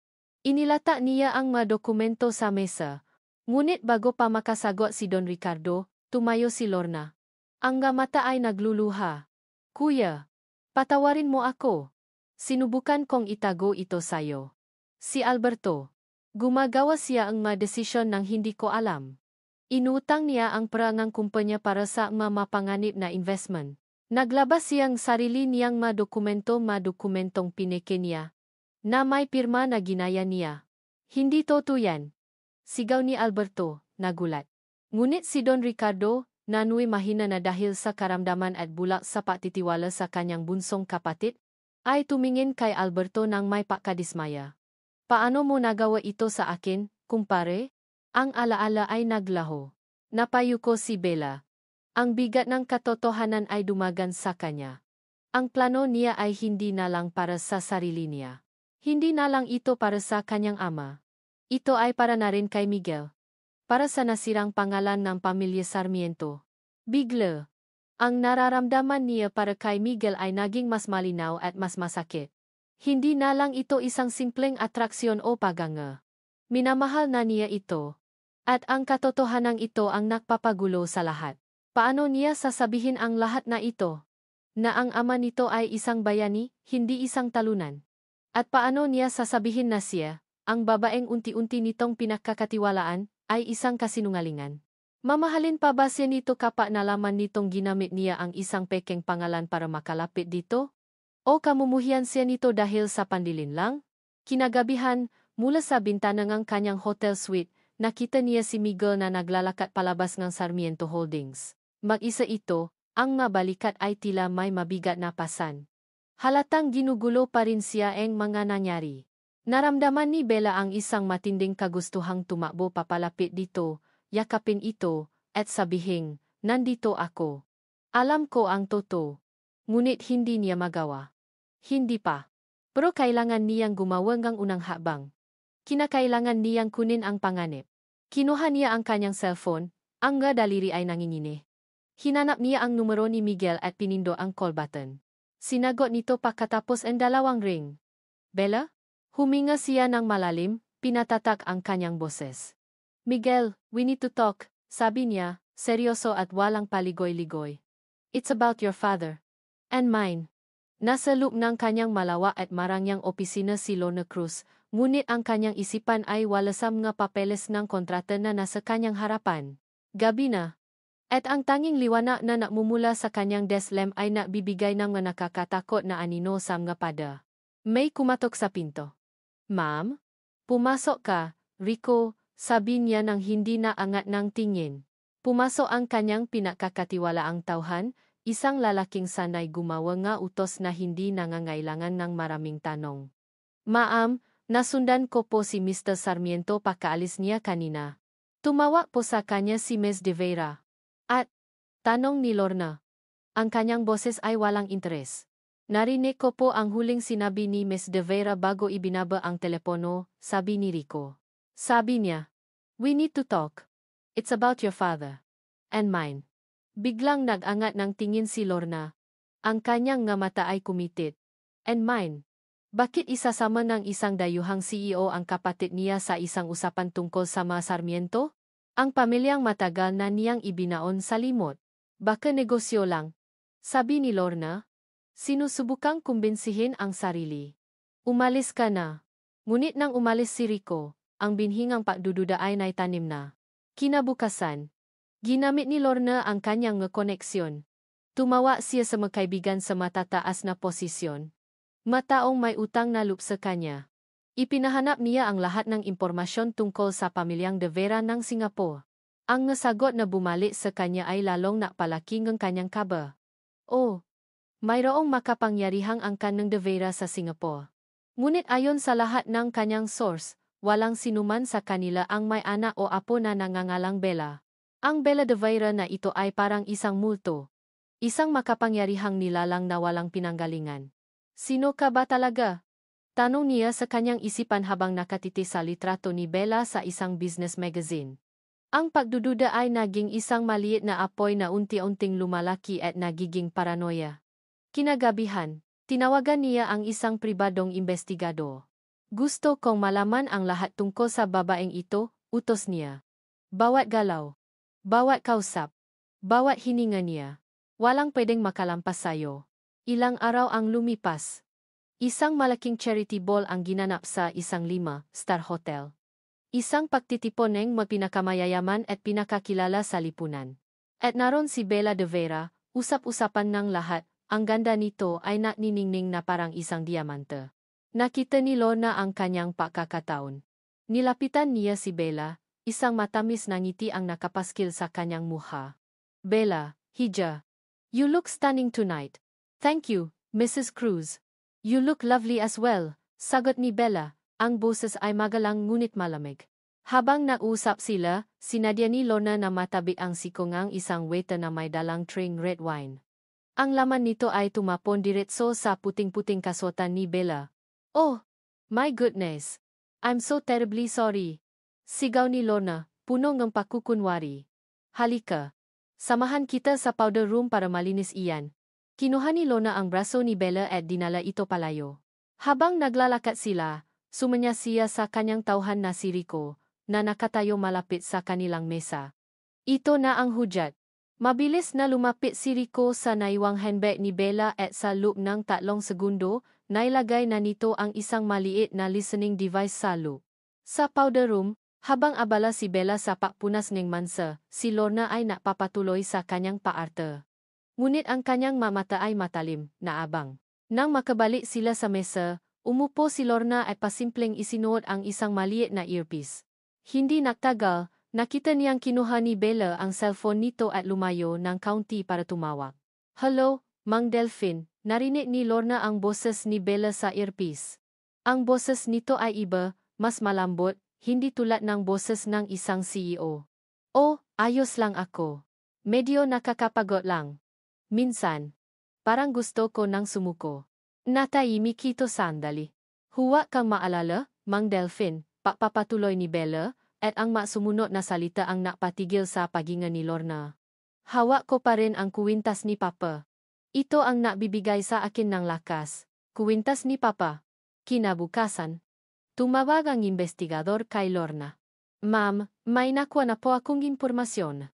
Inilata niya ang mga dokumento sa mesa. Ngunit bago pa makasagot si Don Ricardo, tumayo si Lorna. Ang mata ay nagluluha. Kuya, patawarin mo ako. Sinubukan kong itago ito sayo. Si Alberto. Gumagawa siya ang mga desisyon ng hindi ko alam. Inutang niya ang perangang kumpanya para sa mga mapanganib na investment. Naglabas siyang sarili niyang mga dokumentong pineke niya na may pirma na ginaya niya. Hindi totoo yan. Sigaw ni Alberto, nagulat. Ngunit si Don Ricardo, nanu'y mahina na dahil sa karamdaman at bulak sa patitiwala sa kanyang bunsong kapatid, ay tumingin kay Alberto ng may pakadismaya. Paano mo nagawa ito sa akin, kumpare? Ang alaala ay naglaho. Napayuko si Bella. Ang bigat ng katotohanan ay dumagan sa kanya. Ang plano niya ay hindi na lang para sa sarili niya. Hindi na lang ito para sa kanyang ama. Ito ay para na rin kay Miguel. Para sa nasirang pangalan ng pamilya Sarmiento. Bigla, ang nararamdaman niya para kay Miguel ay naging mas malinaw at mas masakit. Hindi na lang ito isang simpleng atraksyon o paganga. Minamahal na niya ito. At ang katotohanan ito ang nagpapagulo sa lahat. Paano niya sasabihin ang lahat na ito? Na ang ama nito ay isang bayani, hindi isang talunan. At paano niya sasabihin na siya, ang babaeng unti-unti nitong pinagkakatiwalaan, ay isang kasinungalingan? Mamahalin pa ba siya nito kapag nalaman nitong ginamit niya ang isang pekeng pangalan para makalapit dito? O kamumuhian siya nito dahil sa pandilin lang? Kinagabihan, mula sa bintana ng kanyang hotel suite, nakita niya si Miguel na naglalakad palabas ng Sarmiento Holdings. Mag-isa ito, ang mabalikat ay tila may mabigat na pasan. Halatang ginugulo pa rin siya ang mga nangyari. Naramdaman ni Bella ang isang matinding kagustuhang tumakbo papalapit dito, yakapin ito, at sabihin, nandito ako. Alam ko ang totoo. Ngunit hindi niya magawa. Hindi pa. Pero kailangan niyang gumawa ng unang habang. Kinakailangan niyang kunin ang panganib. Kinuha niya ang kanyang cellphone, ang daliri ay nanginginig. Hinanap niya ang numero ni Miguel at pinindo ang call button. Sinagot nito pagkatapos ang 2 ring. Bella? Huminga siya ng malalim, pinatatak ang kanyang boses. Miguel, we need to talk, sabi niya, seryoso at walang paligoy-ligoy. It's about your father. And mine. Nasa loob ng kanyang malawa at marangyang opisina si Lorna Cruz, ngunit ang kanyang isipan ay wala sa mga papeles ng kontrata na nasa kanyang harapan. Gabi na. At ang tanging liwanag na nakmumula sa kanyang desk lamp ay nagbibigay ng mga nakakatakot na anino sa mga pada. May kumatok sa pinto. Ma'am? Pumasok ka, Rico, sabi niya nang hindi na angat ng tingin. Pumasok ang kanyang pinakakatiwalaang tauhan, isang lalaking sanay gumawa nga utos na hindi nangangailangan ng maraming tanong. Ma'am, nasundan ko po si Mr. Sarmiento pagkaalis niya kanina. Tumawa po sa kanya si Ms. De Vera. At, tanong ni Lorna. Ang kanyang boses ay walang interes. Narinig ko po ang huling sinabi ni Ms. De Vera bago ibinaba ang telepono, sabi ni Rico. Sabi niya, we need to talk. It's about your father. And mine. Biglang nag-angat ng tingin si Lorna. Ang kanyang nga mata ay kumitit. And mine. Bakit isasama ng isang dayuhang CEO ang kapatid niya sa isang usapan tungkol sa mga Sarmiento? Ang pamilyang matagal na niyang ibinaon sa limot. Baka negosyo lang, sabi ni Lorna. Sinusubukang kumbinsihin ang sarili. Umalis ka na. Ngunit nang umalis si Rico, ang binhingang pagdududa ay naitanim na. Kinabukasan, ginamit ni Lorna ang kanyang koneksyon. Tumawa siya sa magkaibigan sa matataas na posisyon. Mataong may utang na loob sa kanya. Ipinahanap niya ang lahat ng impormasyon tungkol sa pamilyang De Vera ng Singapore. Ang nasagot na bumalik sa kanya ay lalong nakpalaking ang kanyang kaba. Oh, mayroong makapangyarihang angkan ng De Vera sa Singapore. Ngunit ayon sa lahat ng kanyang source, walang sinuman sa kanila ang may anak o apo na nangangalang Bella. Ang Bella De Vera na ito ay parang isang multo. Isang makapangyarihang nilalang na walang pinanggalingan. Sino ka ba talaga? Tanong niya sa kanyang isipan habang nakatiti sa litrato ni Bella sa isang business magazine. Ang pagdududa ay naging isang maliit na apoy na unti-unting lumalaki at nagiging paranoia. Kinagabihan, tinawagan niya ang isang pribadong investigador. Gusto kong malaman ang lahat tungkol sa babaeng ito, utos niya. Bawat galaw, bawat kausap, bawat hininga niya. Walang pwedeng makalampas sayo. Ilang araw ang lumipas. Isang malaking charity ball ang ginanap sa isang 5-star hotel. Isang pagtitipon ng mapinakamayayaman at pinakakilala sa lipunan. At naroon si Bella De Vera, usap-usapan ng lahat, ang ganda nito ay naniningning na parang isang diamante. Nakita ni Lorna ang kanyang pagkakataon. Nilapitan niya si Bella, isang matamis na ngiti ang nakapaskil sa kanyang mukha. Bella, hija. You look stunning tonight. Thank you, Mrs. Cruz. You look lovely as well, sagot ni Bella, ang boses ay magalang ngunit malamig. Habang nausap sila, sinadya ni Lorna na matabi ang sikongang isang waiter na may dalang tring red wine. Ang laman nito ay tumapon diretso sa puting-puting kasuotan ni Bella. Oh, my goodness. I'm so terribly sorry. Sigaw ni Lorna, puno ng pakukunwari. Halika. Samahan kita sa powder room para malinis iyan. Kinuha ni Lorna ang braso ni Bella at dinala ito palayo. Habang naglalakad sila, sumanya siya sa kanyang tauhan na si Rico, na nakatayo malapit sa kanilang mesa. Ito na ang hudyat. Mabilis na lumapit si Rico sa naiwang handbag ni Bella at sa loob ng 3 segundo, nailagay na nito ang isang maliit na listening device sa loob. Sa powder room, habang abala si Bella sa pakpunas ng mansa, si Lorna ay napapatuloy sa kanyang paarte. Ngunit ang kanyang mata ay matalim, naabang. Nang makabalik sila sa mesa, umupo si Lorna at pasimpleng isinuot ang isang maliit na earpiece. Hindi nagtagal, nakita niyang kinuha ni Bella ang cellphone nito at lumayo ng kaunti para tumawag. Hello, Mang Delphine, narinig ni Lorna ang boses ni Bella sa earpiece. Ang boses nito ay iba, mas malambot, hindi tulad ng boses ng isang CEO. Oh, ayos lang ako. Medyo nakakapagod lang. Minsan, parang gusto ko nang sumuko. Natahimik ito sandali. Huwag kang maalala, Mang Delphine, papapatuloy ni Bella, at ang masumunod na salita ang napatigil sa paghinga ni Lorna. Hawak ko pa rin ang kuwintas ni Papa. Ito ang nabibigay sa akin ng lakas. Kuwintas ni Papa. Kinabukasan, tumawag ang investigador kay Lorna. Ma'am, may nakuha na po akong impormasyon.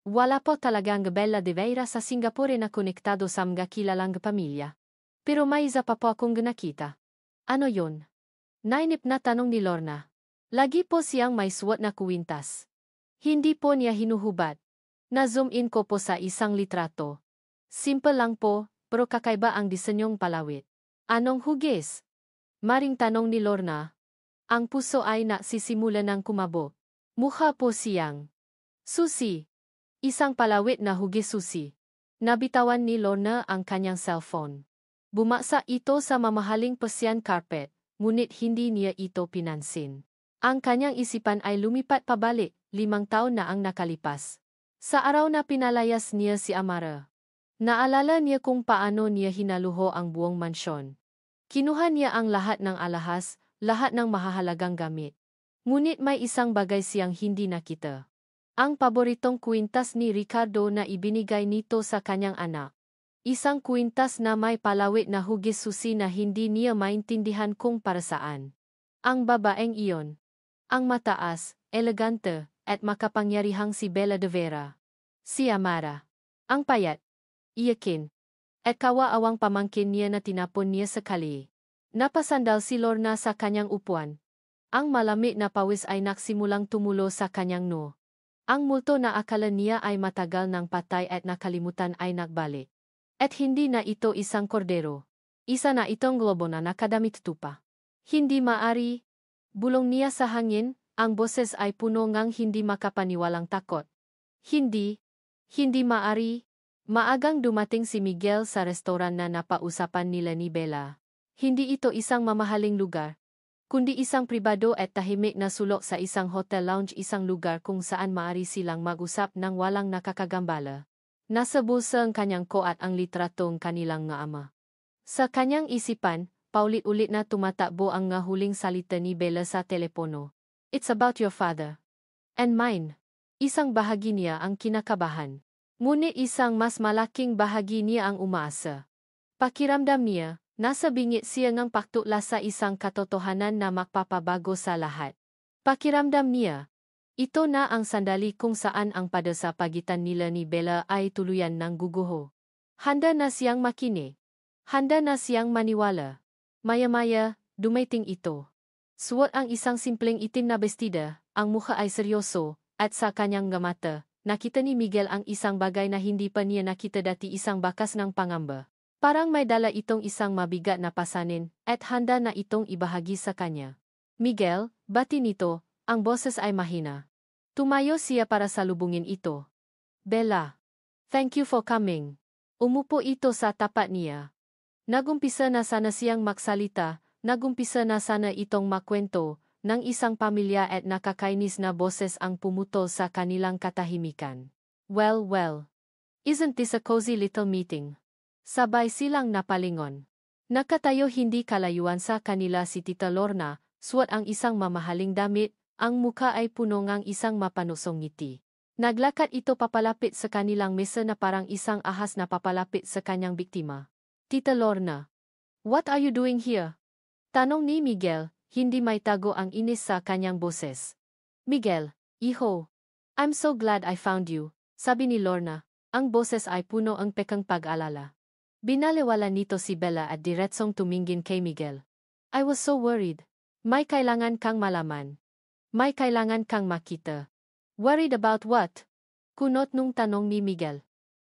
Wala po talagang Bella De Vera sa Singapore na konektado sa mga kilalang pamilya. Pero may isa pa po akong nakita. Ano yon? Nainip na tanong ni Lorna. Lagi po siyang may suot na kuwintas. Hindi po niya hinuhubad. Na-zoom in ko po sa isang litrato. Simple lang po, pero kakaiba ang disenyong palawit. Anong hugis? Maring tanong ni Lorna. Ang puso ay nagsisimula ng kumabo. Mukha po siyang susi. Isang palawit na hugis susi. Nabitawan ni Lorna ang kanyang cellphone. Bumasa ito sa mamahaling Persian carpet, ngunit hindi niya ito pinansin. Ang kanyang isipan ay lumipat pabalik, 5 taon na ang nakalipas. Sa araw na pinalayas niya si Amara. Naalala niya kung paano niya hinaluho ang buong mansyon. Kinuha niya ang lahat ng alahas, lahat ng mahahalagang gamit. Ngunit may isang bagay siyang hindi nakita. Ang paboritong kwintas ni Ricardo na ibinigay nito sa kanyang anak. Isang kwintas na may palawit na hugis susi na hindi niya maintindihan kung para saan. Ang babaeng iyon. Ang mataas, elegante, at makapangyarihang si Bella de Vera. Si Amara. Ang payat. Iyakin. At kawaawang pamangkin niya na tinapon niya sa kali. Napasandal si Lorna sa kanyang upuan. Ang malamig na pawis ay naksimulang tumulo sa kanyang noo. Ang multo na akala niya ay matagal nang patay at nakalimutan ay nagbalik. At hindi na ito isang kordero. Isa na itong globo na nakadamit tupa. Hindi maari. Bulong niya sa hangin, ang boses ay puno ngang hindi makapaniwalang takot. Hindi. Hindi maari. Maagang dumating si Miguel sa restoran na napausapan nila ni Bella. Hindi ito isang mamahaling lugar, kundi isang pribado at tahimik na sulok sa isang hotel lounge, isang lugar kung saan maari silang mag-usap ng walang nakakagambala. Nasa bulsa ang kanyang koat ang litratong kanilang nga ama. Sa kanyang isipan, paulit-ulit na tumatakbo ang nga huling salita ni Bella sa telepono. It's about your father. And mine. Isang bahagi niya ang kinakabahan. Ngunit isang mas malaking bahagi niya ang umaasa. Pakiramdam niya, nasa bingit siya ngang paktukla sa isang katotohanan na magpapabago sa lahat. Pakiramdam niya, ito na ang sandali kung saan ang pada sa pagitan nila ni Bella ay tuluyan ng guguho. Handa na siyang makinig. Handa na siyang maniwala. Maya-maya, dumating ito. Suot ang isang simpleng itim na bestida, ang mukha ay seryoso, at sa kanyang mata, nakita ni Miguel ang isang bagay na hindi pa niya nakita dati, isang bakas ng pangamba. Parang may dala itong isang mabigat na pasanin, at handa na itong ibahagi sa kanya. Miguel, bati nito, ang boses ay mahina. Tumayo siya para salubungin ito. Bella. Thank you for coming. Umupo ito sa tapat niya. Nagumpisa na sana siyang magsalita, nagumpisa na sana itong makwento, ng isang pamilya at nakakainis na boses ang pumutol sa kanilang katahimikan. Well. Isn't this a cozy little meeting? Sabay silang napalingon. Nakatayo hindi kalayuan sa kanila si Tita Lorna, suot ang isang mamahaling damit, ang mukha ay puno ngang isang mapanusong ngiti. Naglakad ito papalapit sa kanilang mesa na parang isang ahas na papalapit sa kanyang biktima. Tita Lorna. What are you doing here? Tanong ni Miguel, hindi may tago ang inis sa kanyang boses. Miguel, iho. I'm so glad I found you, sabi ni Lorna, ang boses ay puno ang pekang pag-alala. Binaliwala nito si Bella at diretsong tumingin kay Miguel. I was so worried. May kailangan kang malaman. May kailangan kang makita. Worried about what? Kunot nung tanong ni Miguel.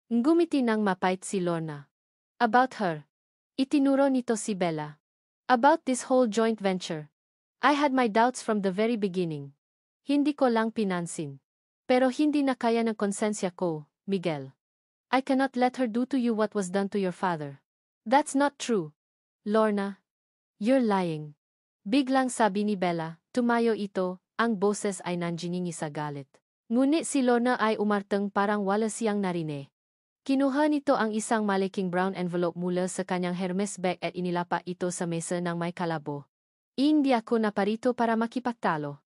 Ngumiti nang mapait si Lorna. About her. Itinuro nito si Bella. About this whole joint venture. I had my doubts from the very beginning. Hindi ko lang pinansin. Pero hindi na kaya ng konsensya ko, Miguel. I cannot let her do to you what was done to your father. That's not true. Lorna. You're lying. Biglang sabi ni Bella, tumayo ito, ang boses ay nanjiningi sa galit. Ngunit si Lorna ay umartang parang wala siyang narinig. Kinuha nito ang isang malaking brown envelope mula sa kanyang Hermes bag at inilapa ito sa mesa ng may kalabo. Hindi ako naparito para makipagtalo.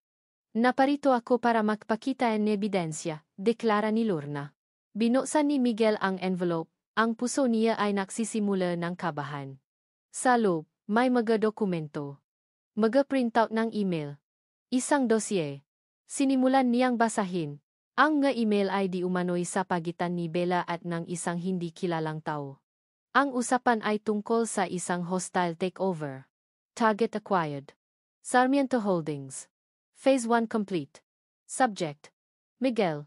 Naparito ako para magpakita ng ebidensya, deklara ni Lorna. Binuksan ni Miguel ang envelope, ang puso niya ay nagsisimula ng kabahan. Sa loob, may mga dokumento. Mga printout ng email. Isang dosye. Sinimulan niyang basahin. Ang nga email ay di umano'y sa pagitan ni Bella at ng isang hindi kilalang tao. Ang usapan ay tungkol sa isang hostile takeover. Target acquired. Sarmiento Holdings. Phase 1 complete. Subject. Miguel.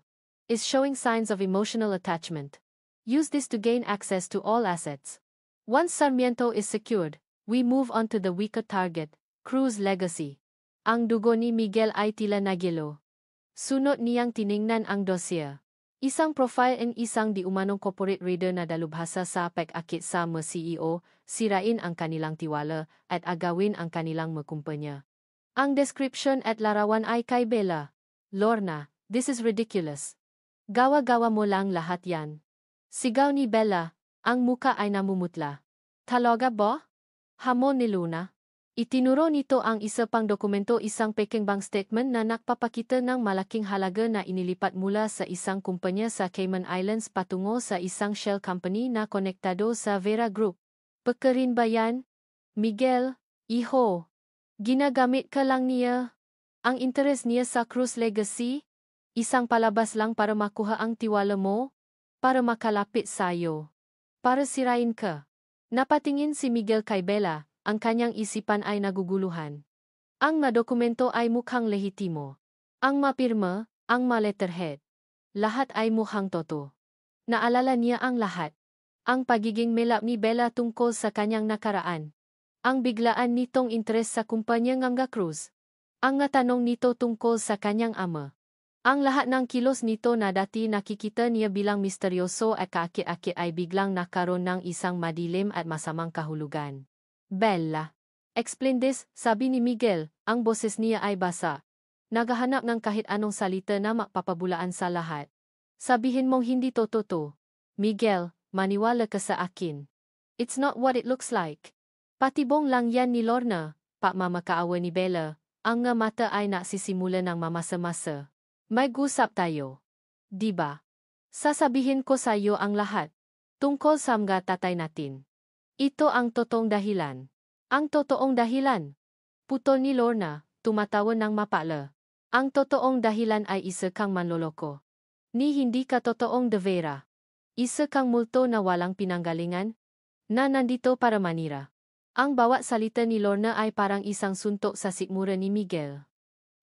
Is showing signs of emotional attachment. Use this to gain access to all assets. Once Sarmiento is secured, we move on to the weaker target, Cruz Legacy. Ang dugo ni Miguel ay tila nagilo. Sunod niyang tiningnan ang dosya. Isang profile and isang di umanong corporate raider na dalubhasa sa pag-akit sa mga CEO, sirain ang kanilang tiwala at agawin ang kanilang mga kumpanya. Ang description at larawan ay kay Bella. Lorna, this is ridiculous. Gawa-gawa mo lang lahat yan. Sigaw ni Bella, ang muka ay namumutla. Talaga ba? Hamon ni Luna. Itinuro nito ang isa pang dokumento, isang peking bank statement na nagpapakita ng malaking halaga na inilipat mula sa isang kumpanya sa Cayman Islands patungo sa isang shell company na konektado sa Vera Group. Pagkarin ba yan? Miguel, iho. Ginagamit ka lang niya. Ang interes niya sa Cruz Legacy? Isang palabas lang para makuha ang tiwala mo? Para makalapit sa'yo? Para sirain ka? Napatingin si Miguel kay Bella, ang kanyang isipan ay naguguluhan. Ang madokumento ay mukhang lehitimo. Ang mapirma, ang ma-letterhead. Lahat ay mukhang totoo. Naalala niya ang lahat. Ang pagiging melap ni Bella tungkol sa kanyang nakaraan. Ang biglaan nitong interes sa kumpanya Nganga Cruz. Ang tanong nito tungkol sa kanyang ama. Ang lahat ng kilos nito na dati nakikita niya bilang misteryoso at kaakit-akit ay biglang nakaroon ng isang madilim at masamang kahulugan. Bella. Explain this, sabi ni Miguel, ang boses niya ay basa. Naghahanap ng kahit anong salita na mapapabulaan sa lahat. Sabihin mong hindi totoo. Miguel, maniwala ka sa akin. It's not what it looks like. Patibong lang yan ni Lorna, pakmamakaawa ni Bella, ang nga mata ay nagsisimula ng mamasa-masa. May gusap tayo. Diba? Sasabihin ko sa iyo ang lahat. Tungkol sa mga tatay natin. Ito ang totoong dahilan. Ang totoong dahilan. Putol ni Lorna, tumatawa ng mapala. Ang totoong dahilan ay isa kang manloloko. Ni hindi ka totoong de vera. Isa kang multo na walang pinanggalingan, na nandito para manira. Ang bawat salita ni Lorna ay parang isang suntok sa sikmura ni Miguel.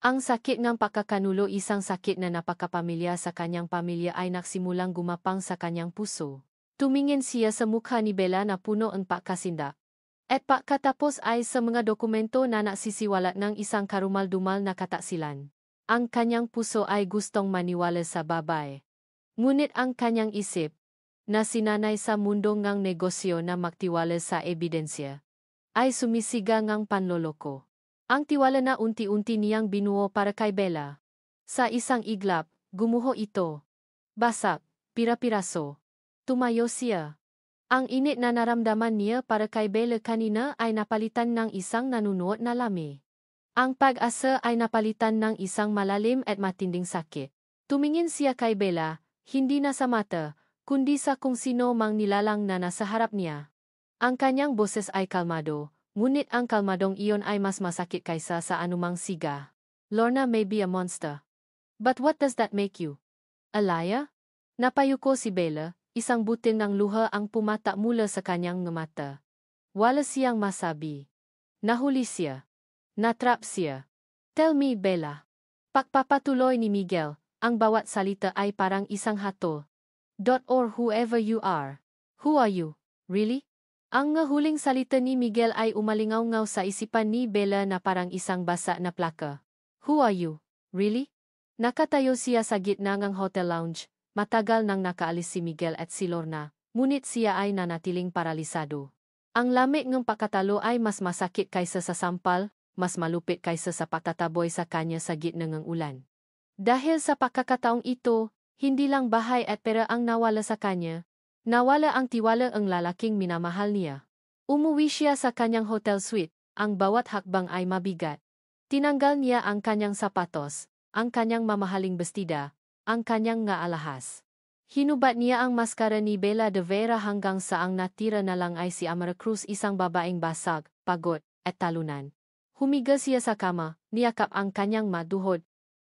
Ang sakit ng pagkakanulo, isang sakit na napakapamilya sa kanyang pamilya ay nagsimulang gumapang sa kanyang puso. Tumingin siya sa mukha ni Bella na puno ng pagkasindak. At pagkatapos ay sa mga dokumento na nagsisiwalat ng isang karumal-dumal na kataksilan. Ang kanyang puso ay gustong maniwala sa babae. Ngunit ang kanyang isip, na sinanay sa mundo ngang negosyo na magtiwala sa ebidensya, ay sumisiga ngang panloloko. Ang tiwala na unti-unti niyang binuo para kay Bella. Sa isang iglap, gumuho ito. Basak, pira-piraso. Tumayo siya. Ang init na naramdaman niya para kay Bella kanina ay napalitan ng isang nanunuot na lami. Ang pag-asa ay napalitan ng isang malalim at matinding sakit. Tumingin siya kay Bella, hindi na sa mata, kundi sa kung sino mang nilalang na nasa harap niya. Ang kanyang boses ay kalmado. Ngunit ang kalmadong iyon ay mas masakit kaysa sa anumang siga. Lorna may be a monster. But what does that make you? A liar? Napayuko si Bella, isang butil ng luha ang pumata mula sa kanyang mata. Wala siyang masabi. Nahuli siya. Natrap siya. Tell me, Bella. Pagpapatuloy ni Miguel, ang bawat salita ay parang isang hatol. Or whoever you are. Who are you? Really? Ang huling salita ni Miguel ay umalingaw-ngaw sa isipan ni Bella na parang isang basa na plaka. Who are you? Really? Nakatayo siya sa gitna ng hotel lounge. Matagal nang nakaalis si Miguel at si Lorna, ngunit siya ay nanatiling paralisado. Ang lamig ng pagkatalo ay mas masakit kaysa sa sampal, mas malupit kaysa sa patataboy sa kanya sa gitna ng ulan. Dahil sa pagkakataong ito, hindi lang bahay at pera ang nawala sa kanya. Nawala ang tiwala ang lalaking minamahal niya. Umuwi siya sa kanyang hotel suite, ang bawat hakbang ay mabigat. Tinanggal niya ang kanyang sapatos, ang kanyang mamahaling bestida, ang kanyang nga alahas. Hinubat niya ang maskara ni Bella de Vera hanggang sa ang natira na lang ay si Amara Cruz, isang babaeng basag, pagod, at talunan. Humiga siya sa kama, niyakap ang kanyang maduhod,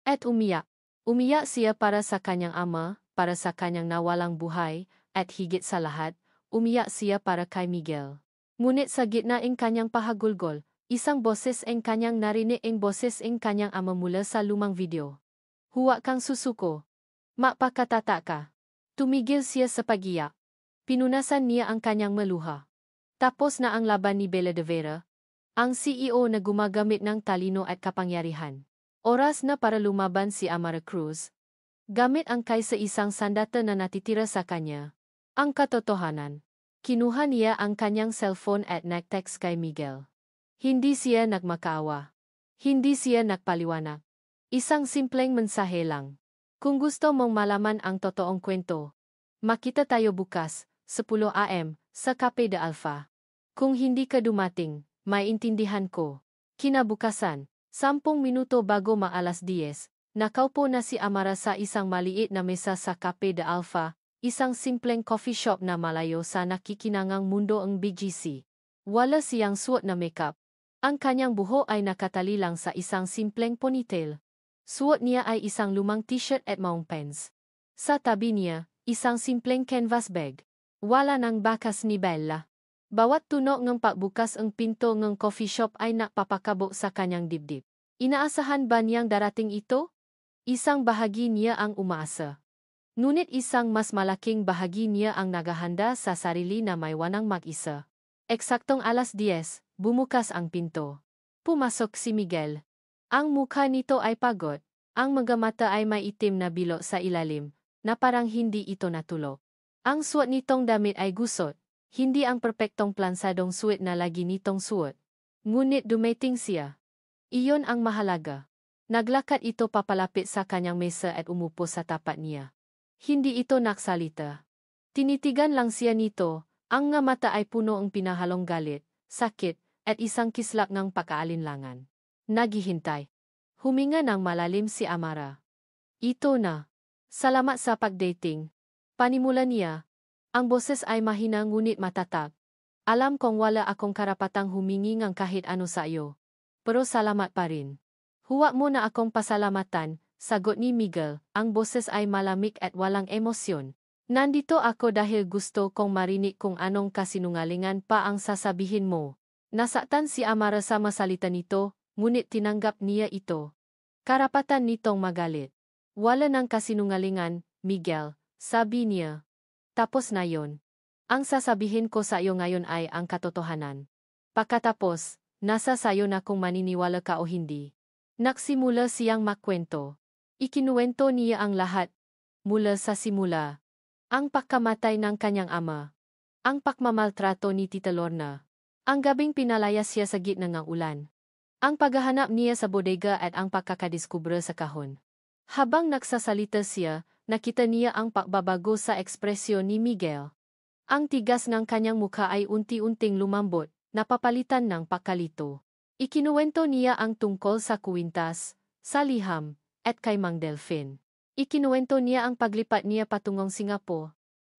at umiyak. Umiyak siya para sa kanyang ama, para sa kanyang nawalang buhay, at higit sa lahat, umiyak siya para kay Miguel. Ngunit sa gitna ng kanyang pahagulgol, isang boses ang kanyang narinig, ang boses ang kanyang ama mula sa lumang video. Huwag kang susuko. Mapakatata ka. Tumigil siya sa pagiyak. Pinunasan niya ang kanyang maluha. Tapos na ang laban ni Bella de Vera, ang CEO na gumagamit ng talino at kapangyarihan. Oras na para lumaban si Amara Cruz. Gamit ang kaysa isang sandata na natitira sa kanya. Ang katotohanan. Kinuha niya ang kanyang cellphone at nag-text kay Miguel. Hindi siya nagmakaawa. Hindi siya nagpaliwanag. Isang simpleng mensahe lang. Kung gusto mong malaman ang totoong kwento, makita tayo bukas, 10 AM, sa Cafe de Alpha. Kung hindi ka dumating, maintindihan ko. Kinabukasan, 10 minuto bago maalas 10, nakaupo na si Amara sa isang maliit na mesa sa Cafe de Alpha, isang simpleng coffee shop na malayo sa nakikinangang mundo ang BGC. Wala siyang suot na makeup. Ang kanyang buho ay nakatali lang sa isang simpleng ponytail. Suot niya ay isang lumang t-shirt at maong pants. Sa tabi niya, isang simpleng canvas bag. Wala nang bakas ni Bella. Bawat tunog ng pagbukas ang pinto ng coffee shop ay nakpapakabo sa kanyang dibdib. Inaasahan ba niyang darating ito? Isang bahagi niya ang umaasa. Ngunit isang mas malaking bahagi niya ang naghahanda sa sarili na may wanang mag-isa. Eksaktong 10:00, bumukas ang pinto. Pumasok si Miguel. Ang mukha nito ay pagod. Ang mga mata ay may itim na bilo sa ilalim, na parang hindi ito natulog. Ang suot nitong damit ay gusot, hindi ang perpektong plansadong suot na lagi nitong suot. Ngunit dumating siya. Iyon ang mahalaga. Naglakad ito papalapit sa kanyang mesa at umupo sa tapat niya. Hindi ito naksalita. Tinitigan lang siya nito, ang nga mata ay puno ng pinahalong galit, sakit, at isang kislap ng pag-aalinlangan. Naghihintay. Huminga ng malalim si Amara. Ito na. Salamat sa pagdating. Panimula niya. Ang boses ay mahina ngunit matatag. Alam kong wala akong karapatang humingi ng kahit ano sa iyo. Pero salamat pa rin. Huwag mo na akong pasalamatan, sagot ni Miguel. Ang boses ay malamig at walang emosyon. Nandito ako dahil gusto kong marinig kung anong kasinungalingan pa ang sasabihin mo. Nasaktan si Amara sa masalita nito, ngunit tinanggap niya ito. Karapatan nitong magalit. Wala ng kasinungalingan, Miguel, sabi niya. Tapos na yon. Ang sasabihin ko sa iyo ngayon ay ang katotohanan. Pagkatapos, nasa sayo na kung maniniwala ka o hindi. Nagsimula siyang magkwento. Ikinuwento niya ang lahat. Mula sa simula. Ang pagkamatay ng kanyang ama. Ang pagmamaltrato ni Tita Lorna. Ang gabing pinalayas siya sa gitna ng ulan. Ang paghahanap niya sa bodega at ang pagkakadiskubre sa kahon. Habang nagsasalita siya, nakita niya ang pagbabago sa ekspresyon ni Miguel. Ang tigas ng kanyang mukha ay unti-unting lumambot, napapalitan ng pagkalito. Ikinuwento niya ang tungkol sa kuwintas, sa liham, at kay Mang Delfin. Ikinuwento niya ang paglipat niya patungong Singapore.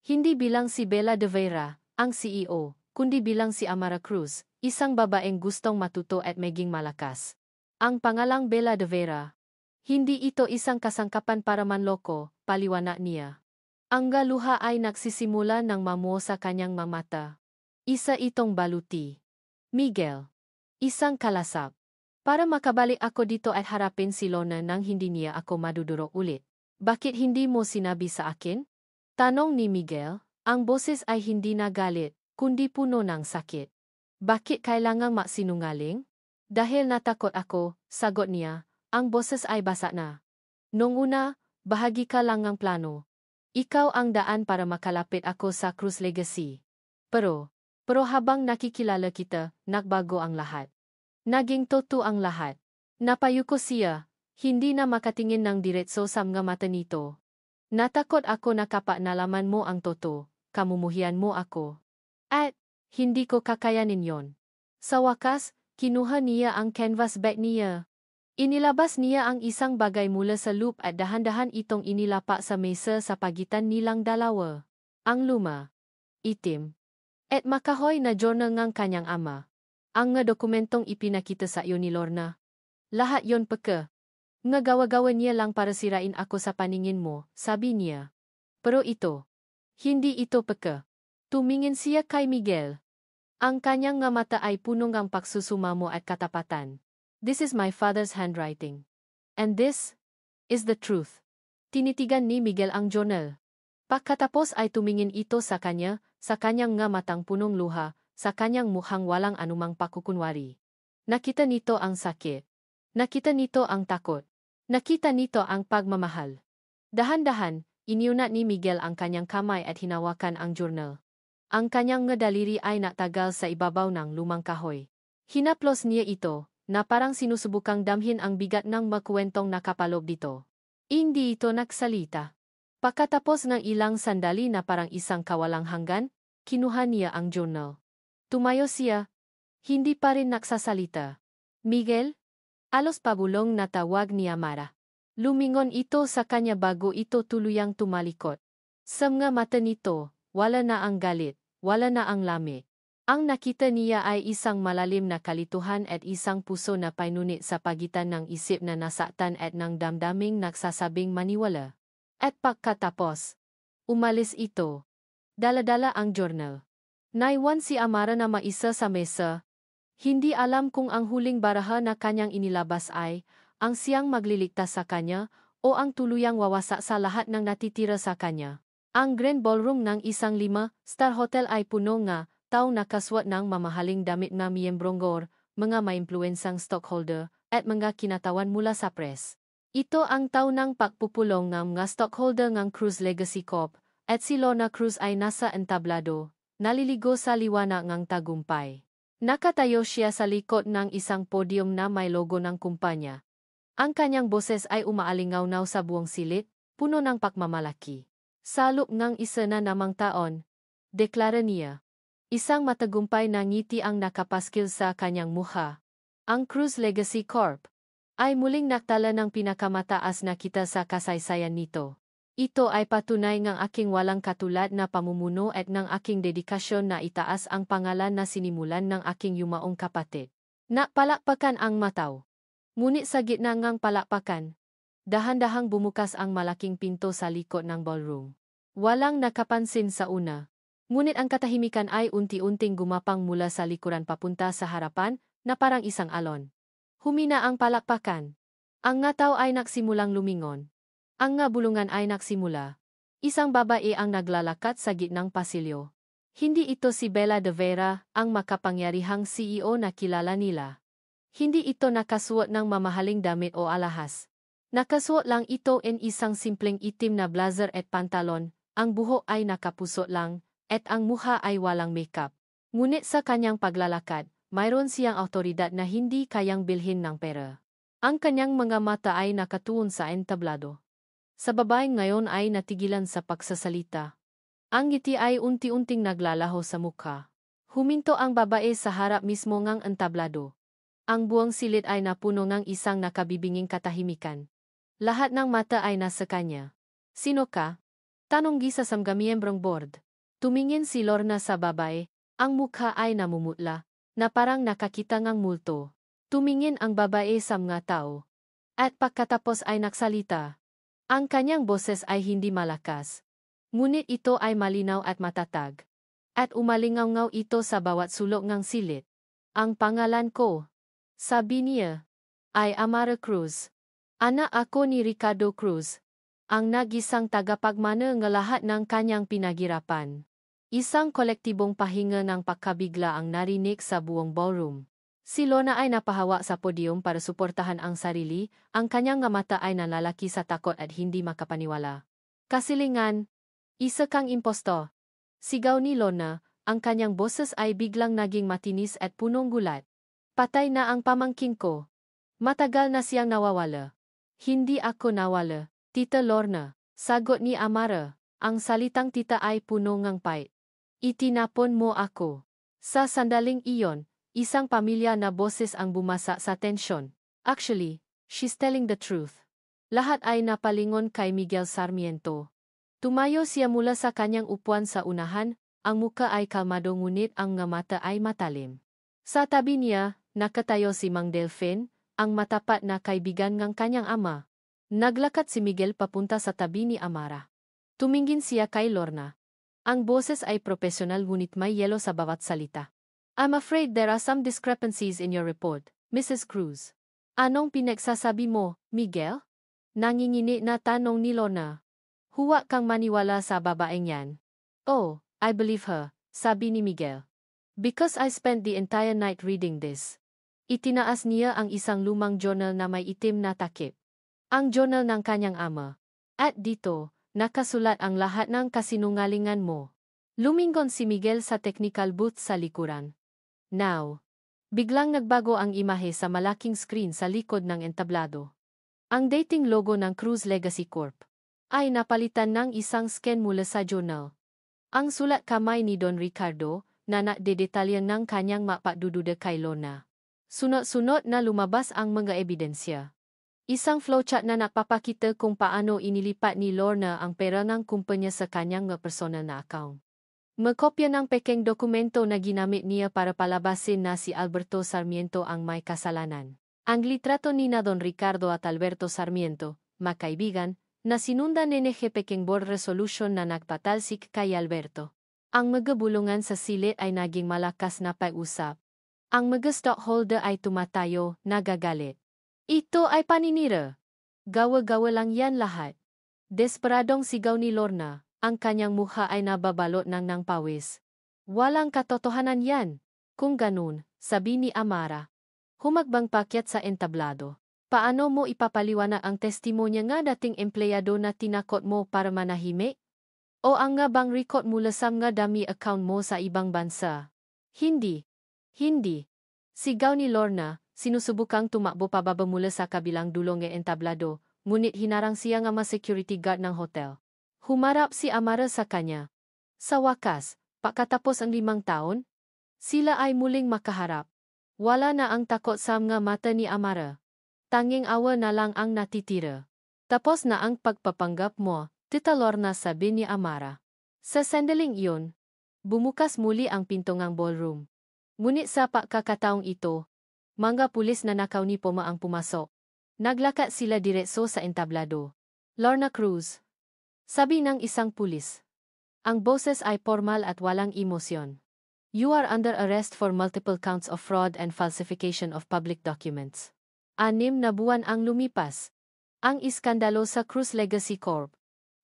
Hindi bilang si Bella de Vera, ang CEO, kundi bilang si Amara Cruz, isang babaeng gustong matuto at maging malakas. Ang pangalang Bella de Vera. Hindi ito isang kasangkapan para manloko, paliwanag niya. Ang galuha ay nagsisimula ng mamuo sa kanyang mamata. Isa itong baluti. Miguel. Isang kalasap. Para makabalik ako dito at harapin si Lorna nang hindi niya ako maduduro ulit. Bakit hindi mo sinabi sa akin? Tanong ni Miguel. Ang boses ay hindi na galit, kundi puno ng sakit. Bakit kailangang magsinungaling? Dahil natakot ako, sagot niya, ang boses ay basa na. Nung una, bahagi ka lang ng plano. Ikaw ang daan para makalapit ako sa Cruz Legacy. Pero habang nakikilala kita, nagbago ang lahat. Naging totoo ang lahat. Napayuko siya, hindi na makatingin ng diretso sa mga mata nito. Natakot ako na kapag nalaman mo ang totoo, kamumuhian mo ako. At hindi ko kakayanin yon. Sa wakas, kinuha niya ang canvas bag niya. Inilabas niya ang isang bagay mula sa loop at dahan-dahan itong inilapa sa mesa sa pagitan nilang dalawa. Ang luma, itim, at makahoy na journal ng kanyang ama. Ang nga dokumentong ipinakita sa iyo ni Lorna. Lahat yon peke. Nga gawa-gawa niya lang para sirain ako sa paningin mo, sabi niya. Pero ito, hindi ito peke. Tumingin siya kay Miguel. Ang kanyang nga mata ay puno ng pagsusumamo at katapatan. This is my father's handwriting. And this is the truth. Tinitigan ni Miguel ang journal. Pagkatapos ay tumingin ito sa kanya, sa kanyang nga matang punong luha, sa kanyang mukhang walang anumang pakukunwari. Nakita nito ang sakit. Nakita nito ang takot. Nakita nito ang pagmamahal. Dahan-dahan, iniunat ni Miguel ang kanyang kamay at hinawakan ang journal. Ang kanyang nga daliri ay natagal sa ibabaw ng lumang kahoy. Hinaplos niya ito, na parang sinusubukang damhin ang bigat ng makwentong nakapaloob dito. Hindi ito nagsalita. Pagkatapos ng ilang sandali na parang isang kawalang hanggan, kinuha niya ang journal. Tumayo siya. Hindi pa rin nagsasalita. Miguel? Alos pabulong na tawag ni Amara. Lumingon ito sa kanya bago ito tuluyang tumalikod. Sa mga mata nito, wala na ang galit, wala na ang lamig. Ang nakita niya ay isang malalim na kalituhan at isang puso na painunit sa pagitan ng isip na nasaktan at ng damdaming nagsasabing maniwala. At pagkatapos, umalis ito. Dala-dala ang journal. Naiwan si Amara na maisa sa mesa. Hindi alam kung ang huling baraha na kanyang inilabas ay ang siyang magliligtas sa kanya o ang tuluyang wawasak sa lahat ng natitira sa kanya. Ang Grand Ballroom ng isang 5-star hotel ay puno nga taong nakaswat ng mamahaling damit na miyembrong GOR, mga maimpluwensang stockholder, at mga kinatawan mula sa press. Ito ang taunang pagpupulong ng mga stockholder ng Cruise Legacy Corp, at si Lorna Cruz ay nasa entablado, naliligo sa liwanag ng tagumpay. Nakatayo siya sa likod ng isang podium na may logo ng kumpanya. Ang kanyang boses ay umaalingaw-naw sa buong silid, puno ng pagmamalaki. Sa loob ng isa na namang taon, deklara niya. Isang matagumpay na ngiti ang nakapaskil sa kanyang mukha. Ang Cruise Legacy Corp ay muling naktala ng pinakamataas na kita sa kasaysayan nito. Ito ay patunay ng aking walang katulad na pamumuno at ng aking dedikasyon na itaas ang pangalan na sinimulan ng aking yumaong kapatid. Napalakpakan ang mataw. Ngunit sa gitna ng palakpakan, dahan-dahang bumukas ang malaking pinto sa likod ng ballroom. Walang nakapansin sa una. Ngunit ang katahimikan ay unti-unting gumapang mula sa likuran papunta sa harapan na parang isang alon. Humina ang palakpakan. Ang ngataw ay nagsimulang lumingon. Ang nga bulungan ay nagsimula. Isang babae ang naglalakad sa gitnang pasilyo. Hindi ito si Bella de Vera, ang makapangyarihang CEO na kilala nila. Hindi ito nakasuot ng mamahaling damit o alahas. Nakasuot lang ito in isang simpleng itim na blazer at pantalon, ang buhok ay nakapusot lang, at ang mukha ay walang makeup. Ngunit sa kanyang paglalakad, mayroon siyang awtoridad na hindi kayang bilhin ng pera. Ang kanyang mga mata ay nakatuon sa entablado. Sa babaeng ngayon ay natigilan sa pagsasalita. Ang ngiti ay unti-unting naglalaho sa mukha. Huminto ang babae sa harap mismo ng entablado. Ang buong silid ay napuno ng isang nakabibinging katahimikan. Lahat ng mata ay nasa kanya. Sino ka? Tanong gisa sa mga miyembrong board. Tumingin si Lorna sa babae, ang mukha ay namumutla, na parang nakakita ng multo. Tumingin ang babae sa mga tao. At pagkatapos ay nagsalita. Ang kanyang boses ay hindi malakas. Ngunit ito ay malinaw at matatag. At umalingaw-ngaw ito sa bawat sulok ng silid. Ang pangalan ko, sabi niya, ay Amara Cruz. Anak ako ni Ricardo Cruz, ang nagisang tagapagmana ng lahat ng kanyang pinagirapan. Isang kolektibong pahinga ng pagkabigla ang narinig sa buong ballroom. Si Lorna ay napahawa sa podium para suportahan ang sarili, ang kanyang nga mata ay nanlalaki sa takot at hindi makapaniwala. Kasilingan, isa kang impostor. Sigaw ni Lorna, ang kanyang boses ay biglang naging matinis at punong gulat. Patay na ang pamangkin ko. Matagal na siyang nawawala. Hindi ako nawala, Tita Lorna, sagot ni Amara. Ang salitang tita ay puno ng pait. Itinapon mo ako. Sa sandaling iyon, isang pamilya na boses ang bumasa sa tensyon. Actually, she's telling the truth. Lahat ay napalingon kay Miguel Sarmiento. Tumayo siya mula sa kanyang upuan sa unahan, ang muka ay kalmado ngunit ang nga mata ay matalim. Sa tabi niya, nakatayo si Mang Delfin, ang matapat na kaibigan ng kanyang ama. Naglakad si Miguel papunta sa tabi ni Amara. Tumingin siya kay Lorna. Ang boses ay profesional ngunit may yelo sa bawat salita. I'm afraid there are some discrepancies in your report, Mrs. Cruz. Anong pinagsasabi mo, Miguel? Nangingini na tanong ni Lorna. Huwag kang maniwala sa babaeng yan. Oh, I believe her, sabi ni Miguel. Because I spent the entire night reading this. Itinaas niya ang isang lumang journal na may itim na takip. Ang journal ng kanyang ama. At dito, nakasulat ang lahat ng kasinungalingan mo. Lumingon si Miguel sa technical booth sa likuran. Now. Biglang nagbago ang imahe sa malaking screen sa likod ng entablado. Ang dating logo ng Cruise Legacy Corp ay napalitan ng isang scan mula sa journal. Ang sulat kamay ni Don Ricardo na nadedetalyan ng kanyang mapadududa kay Lorna. Sunod-sunod na lumabas ang mga ebidensya. Isang flowchart na nagpapakita kung paano inilipat ni Lorna ang pera ng kumpanya sa kanyang personal na account. Magkopya ng pekeng dokumento na ginamit niya para palabasin na si Alberto Sarmiento ang may kasalanan. Ang litrato ni na Don Ricardo at Alberto Sarmiento, magkaibigan, na sinundan NG Peking Board Resolution na nagpatalsik kay Alberto. Ang mga bulungan sa silid ay naging malakas na pag-usap. Ang mga stockholder ay tumatayo, nagagalit. Ito ay paninira. Gawa-gawa lang yan lahat. Desperadong sigaw ni Lorna, ang kanyang mukha ay nababalot ng pawis. Walang katotohanan yan. Kung ganun, sabi ni Amara. Humagbang pakyat sa entablado. Paano mo ipapaliwanag ang testimonya nga dating empleyado na tinakot mo para manahimik? O ang nga bang record mula sa nga dami account mo sa ibang bansa? Hindi. Hindi. Sigaw ni Lorna, sinusubukang tumakbo pababa mula sa kabilang dulong ng entablado, ngunit hinarang siya nga security guard ng hotel. Humarap si Amara sa kanya. Sa wakas, pagkatapos ang 5 taon, sila ay muling makaharap. Wala na ang takot sa mga mata ni Amara. Tanging awa na lang ang natitira. Tapos na ang pagpapanggap mo, Tita Lorna, sabi ni Amara. Sa sandaling iyon, bumukas muli ang pinto ng ballroom. Ngunit sa pagkakataong ito, mga pulis na nakauniforma ang pumasok. Naglakad sila diretso sa entablado. Lorna Cruz, sabi ng isang pulis. Ang boses ay formal at walang emosyon. You are under arrest for multiple counts of fraud and falsification of public documents. 6 na buwan ang lumipas. Ang iskandalo sa Cruz Legacy Corp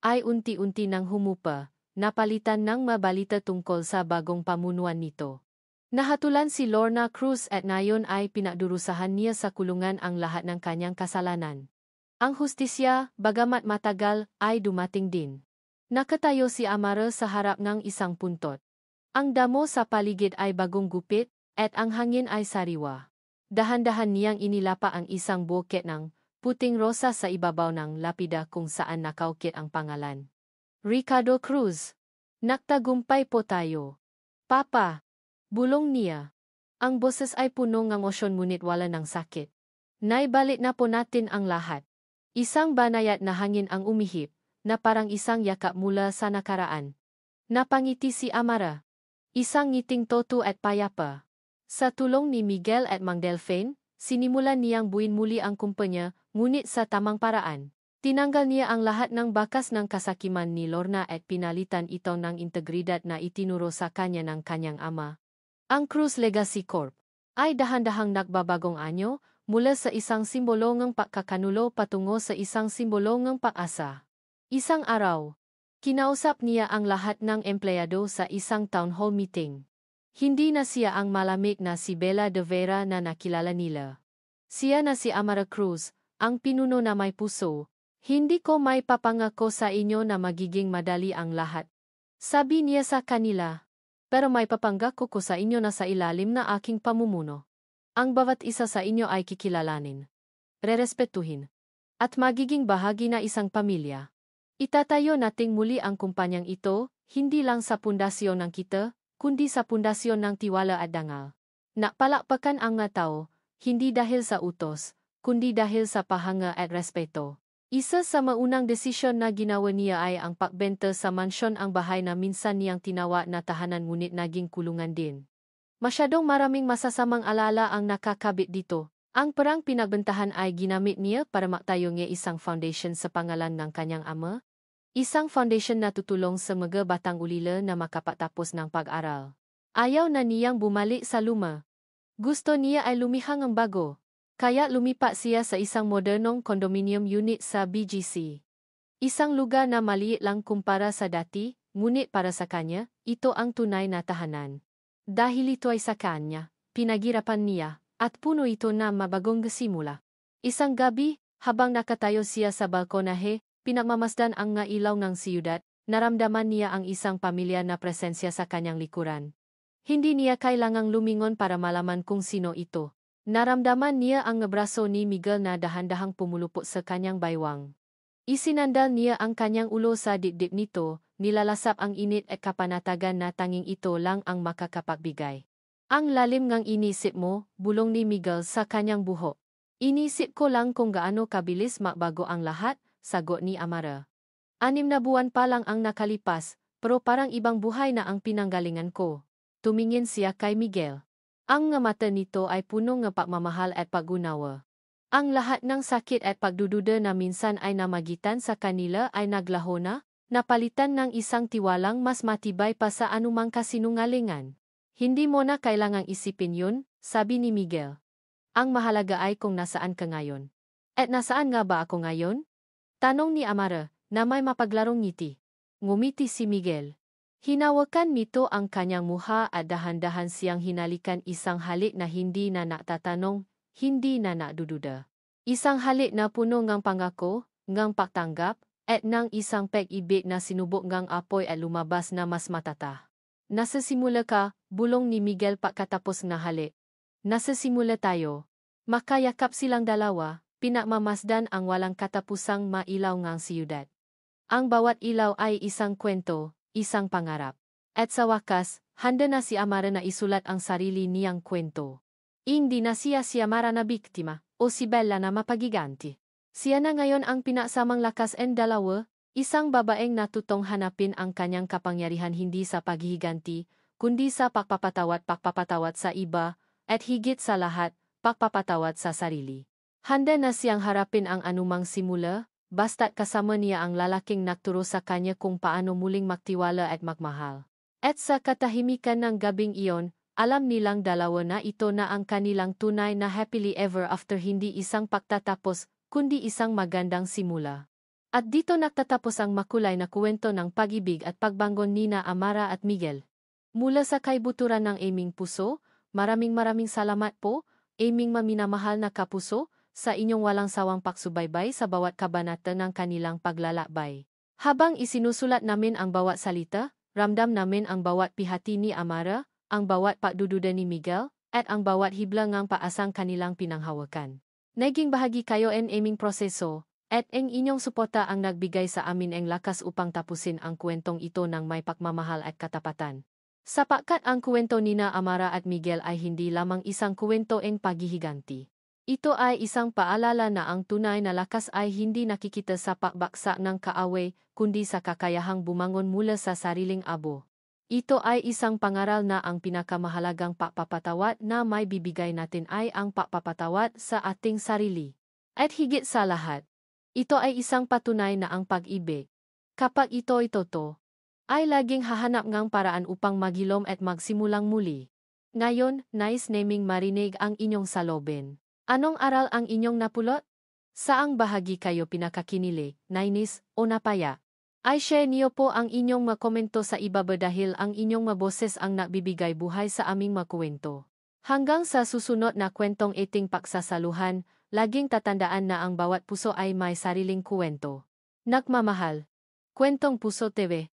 ay unti-unti nang humupa, napalitan ng mabalita tungkol sa bagong pamunuan nito. Nahatulan si Lorna Cruz at ngayon ay pinagdurusahan niya sa kulungan ang lahat ng kanyang kasalanan. Ang hustisya, bagamat matagal, ay dumating din. Nakatayo si Amara sa harap ng isang puntot. Ang damo sa paligid ay bagong gupit, at ang hangin ay sariwa. Dahan-dahan niyang inilapa ang isang buket ng puting rosa sa ibabaw ng lapida kung saan nakaukit ang pangalan. Ricardo Cruz. Nagtagumpay po tayo. Papa. Bulong niya. Ang boses ay puno ng emosyon ngunit wala ng sakit. Naibalik na po natin ang lahat. Isang banayad na hangin ang umihip, na parang isang yakap mula sa nakaraan. Napangiti si Amara. Isang ngiting toto at payapa. Sa tulong ni Miguel at Mang Delphine, sinimulan niyang buuin muli ang kumpanya, ngunit sa tamang paraan. Tinanggal niya ang lahat ng bakas ng kasakiman ni Lorna at pinalitan ito ng integridad na itinuro sa kanya ng kanyang ama. Ang Cruz Legacy Corp ay dahan-dahang nagbabagong anyo, mula sa isang simbolo ng pagkakanulo patungo sa isang simbolo ng pag-asa. Isang araw, kinausap niya ang lahat ng empleyado sa isang town hall meeting. Hindi na siya ang malamig na si Bella de Vera na nakilala nila. Siya na si Amara Cruz, ang pinuno na may puso. Hindi ko may papangako sa inyo na magiging madali ang lahat. Sabi niya sa kanila. Pero may papangako ko sa inyo na sa ilalim na aking pamumuno. Ang bawat isa sa inyo ay kikilalanin, rerespetuhin, at magiging bahagi na isang pamilya. Itatayo nating muli ang kumpanyang ito, hindi lang sa pundasyon ng kita, kundi sa pundasyon ng tiwala at dangal. Napalakpakan ang mga tao, hindi dahil sa utos, kundi dahil sa pahanga at respeto. Isa sa maunang desisyon na ginawa niya ay ang pagbenta sa mansyon, ang bahay na minsan niyang tinawa na tahanan ngunit naging kulungan din. Masyadong maraming masasamang alala ang nakakabit dito. Ang perang pinagbentahan ay ginamit niya para maktayo niya isang foundation sa pangalan ng kanyang ama. Isang foundation na tutulong sa mga batang ulila na makapatapos ng pag-aral. Ayaw na niyang bumalik sa luma. Gusto niya ay lumihang ang bago. Kaya lumipat siya sa isang modernong condominium unit sa BGC. Isang lugar na maliit lang kumpara sa dati, ngunit para sa kanya, ito ang tunay na tahanan. Dahil ito ay sa kanya, pinagirapan niya, at puno ito na mabagong simula. Isang gabi, habang nakatayo siya sa balkonahe, pinagmamasdan ang nga ilaw ng siyudad, naramdaman niya ang isang pamilya na presensya sa kanyang likuran. Hindi niya kailangang lumingon para malaman kung sino ito. Naramdaman niya ang braso ni Miguel na dahan-dahang pumulupot sa kanyang baywang. Isinandal niya ang kanyang ulo sa dibdib nito, nilalasap ang init at kapanatagan na tanging ito lang ang makakapagbigay. Ang lalim ngang inisip mo, bulong ni Miguel sa kanyang buhok. Inisip ko lang kung gaano kabilis magbago ang lahat, sagot ni Amara. 6 na buwan pa lang ang nakalipas, Pero parang ibang buhay na ang pinanggalingan ko. Tumingin siya kay Miguel. Ang nga mata nito ay puno ng pagmamahal at pag-unawa. Ang lahat ng sakit at pagdududa na minsan ay namagitan sa kanila ay naglaho na, napalitan ng isang tiwalang mas matibay pa sa anumang kasinungalingan. Hindi mo na kailangang isipin yun, sabi ni Miguel. Ang mahalaga ay kung nasaan ka ngayon. At nasaan nga ba ako ngayon? Tanong ni Amara, na may mapaglarong ngiti. Ngumiti si Miguel. Hinawakan nito ang kanyang muha at dahan-dahan siyang hinalikan isang halik na hindi na natatanong, hindi na nadududa. Isang halik na puno ng pangako, ng pagtanggap, at ng isang pag-ibig na sinubok ng apoy at lumabas na mas matata. Nasasimula ka, bulong ni Miguel pagkatapos na halik. Nasasimula tayo. Makayakap silang dalawa, pinagmamasdan ang walang katapusang mailaw ngang siyudad. Ang bawat ilaw ay isang kwento, isang pangarap. At sa wakas, handa na si Amara na isulat ang sarili niyang kwento. Hindi na siya si Amara na biktima, o si Bella na mapagiganti. Siya na ngayon ang pinaksamang lakas and dalawa, isang babaeng natutong hanapin ang kanyang kapangyarihan hindi sa paghihiganti, kundi sa pagpapatawad sa iba, at higit sa lahat, pagpapatawad sa sarili. Handa na siyang harapin ang anumang simula, basta't kasama niya ang lalaking nagturo sa kanya kung paano muling magtiwala at magmahal. At sa katahimikan ng gabing iyon, alam nilang dalawa na ito na ang kanilang tunay na happily ever after, hindi isang pagtatapos, kundi isang magandang simula. At dito nagtatapos ang makulay na kwento ng pag-ibig at pagbangon nina Amara at Miguel. Mula sa kaibuturan ng aming puso, maraming salamat po, aming maminamahal na kapuso, sa inyong walang sawang pagsubaybay sa bawat kabanata ng kanilang paglalakbay. Habang isinusulat namin ang bawat salita, ramdam namin ang bawat pihati ni Amara, ang bawat pagdududa ni Miguel, at ang bawat hibla ng paasang kanilang pinanghawakan. Naging bahagi kayo ng aming proseso, at ang inyong suporta ang nagbigay sa amin ng lakas upang tapusin ang kwentong ito ng may pagmamahal at katapatan. Sapagkat ang kwento nina Amara at Miguel ay hindi lamang isang kwento ng paghihiganti. Ito ay isang paalala na ang tunay na lakas ay hindi nakikita sa pagbaksak ng kaaway, kundi sa kakayahang bumangon mula sa sariling abo. Ito ay isang pangaral na ang pinakamahalagang pagpapatawad na may bibigay natin ay ang pagpapatawad sa ating sarili. At higit sa lahat, ito ay isang patunay na ang pag-ibig, kapag ito'y totoo, ay laging hahanap ng paraan upang maghilom at magsimulang muli. Ngayon, nais naming marinig ang inyong salobin. Anong aral ang inyong napulot? Saang bahagi kayo pinakakinili, nainis, o napaya? Ay share niyo po ang inyong mga komento sa ibaba dahil ang inyong mga boses ang nagbibigay buhay sa aming mga kwento. Hanggang sa susunod na kwentong iting paksasaluhan, laging tatandaan na ang bawat puso ay may sariling kwento. Nagmamahal. Kwentong Puso TV.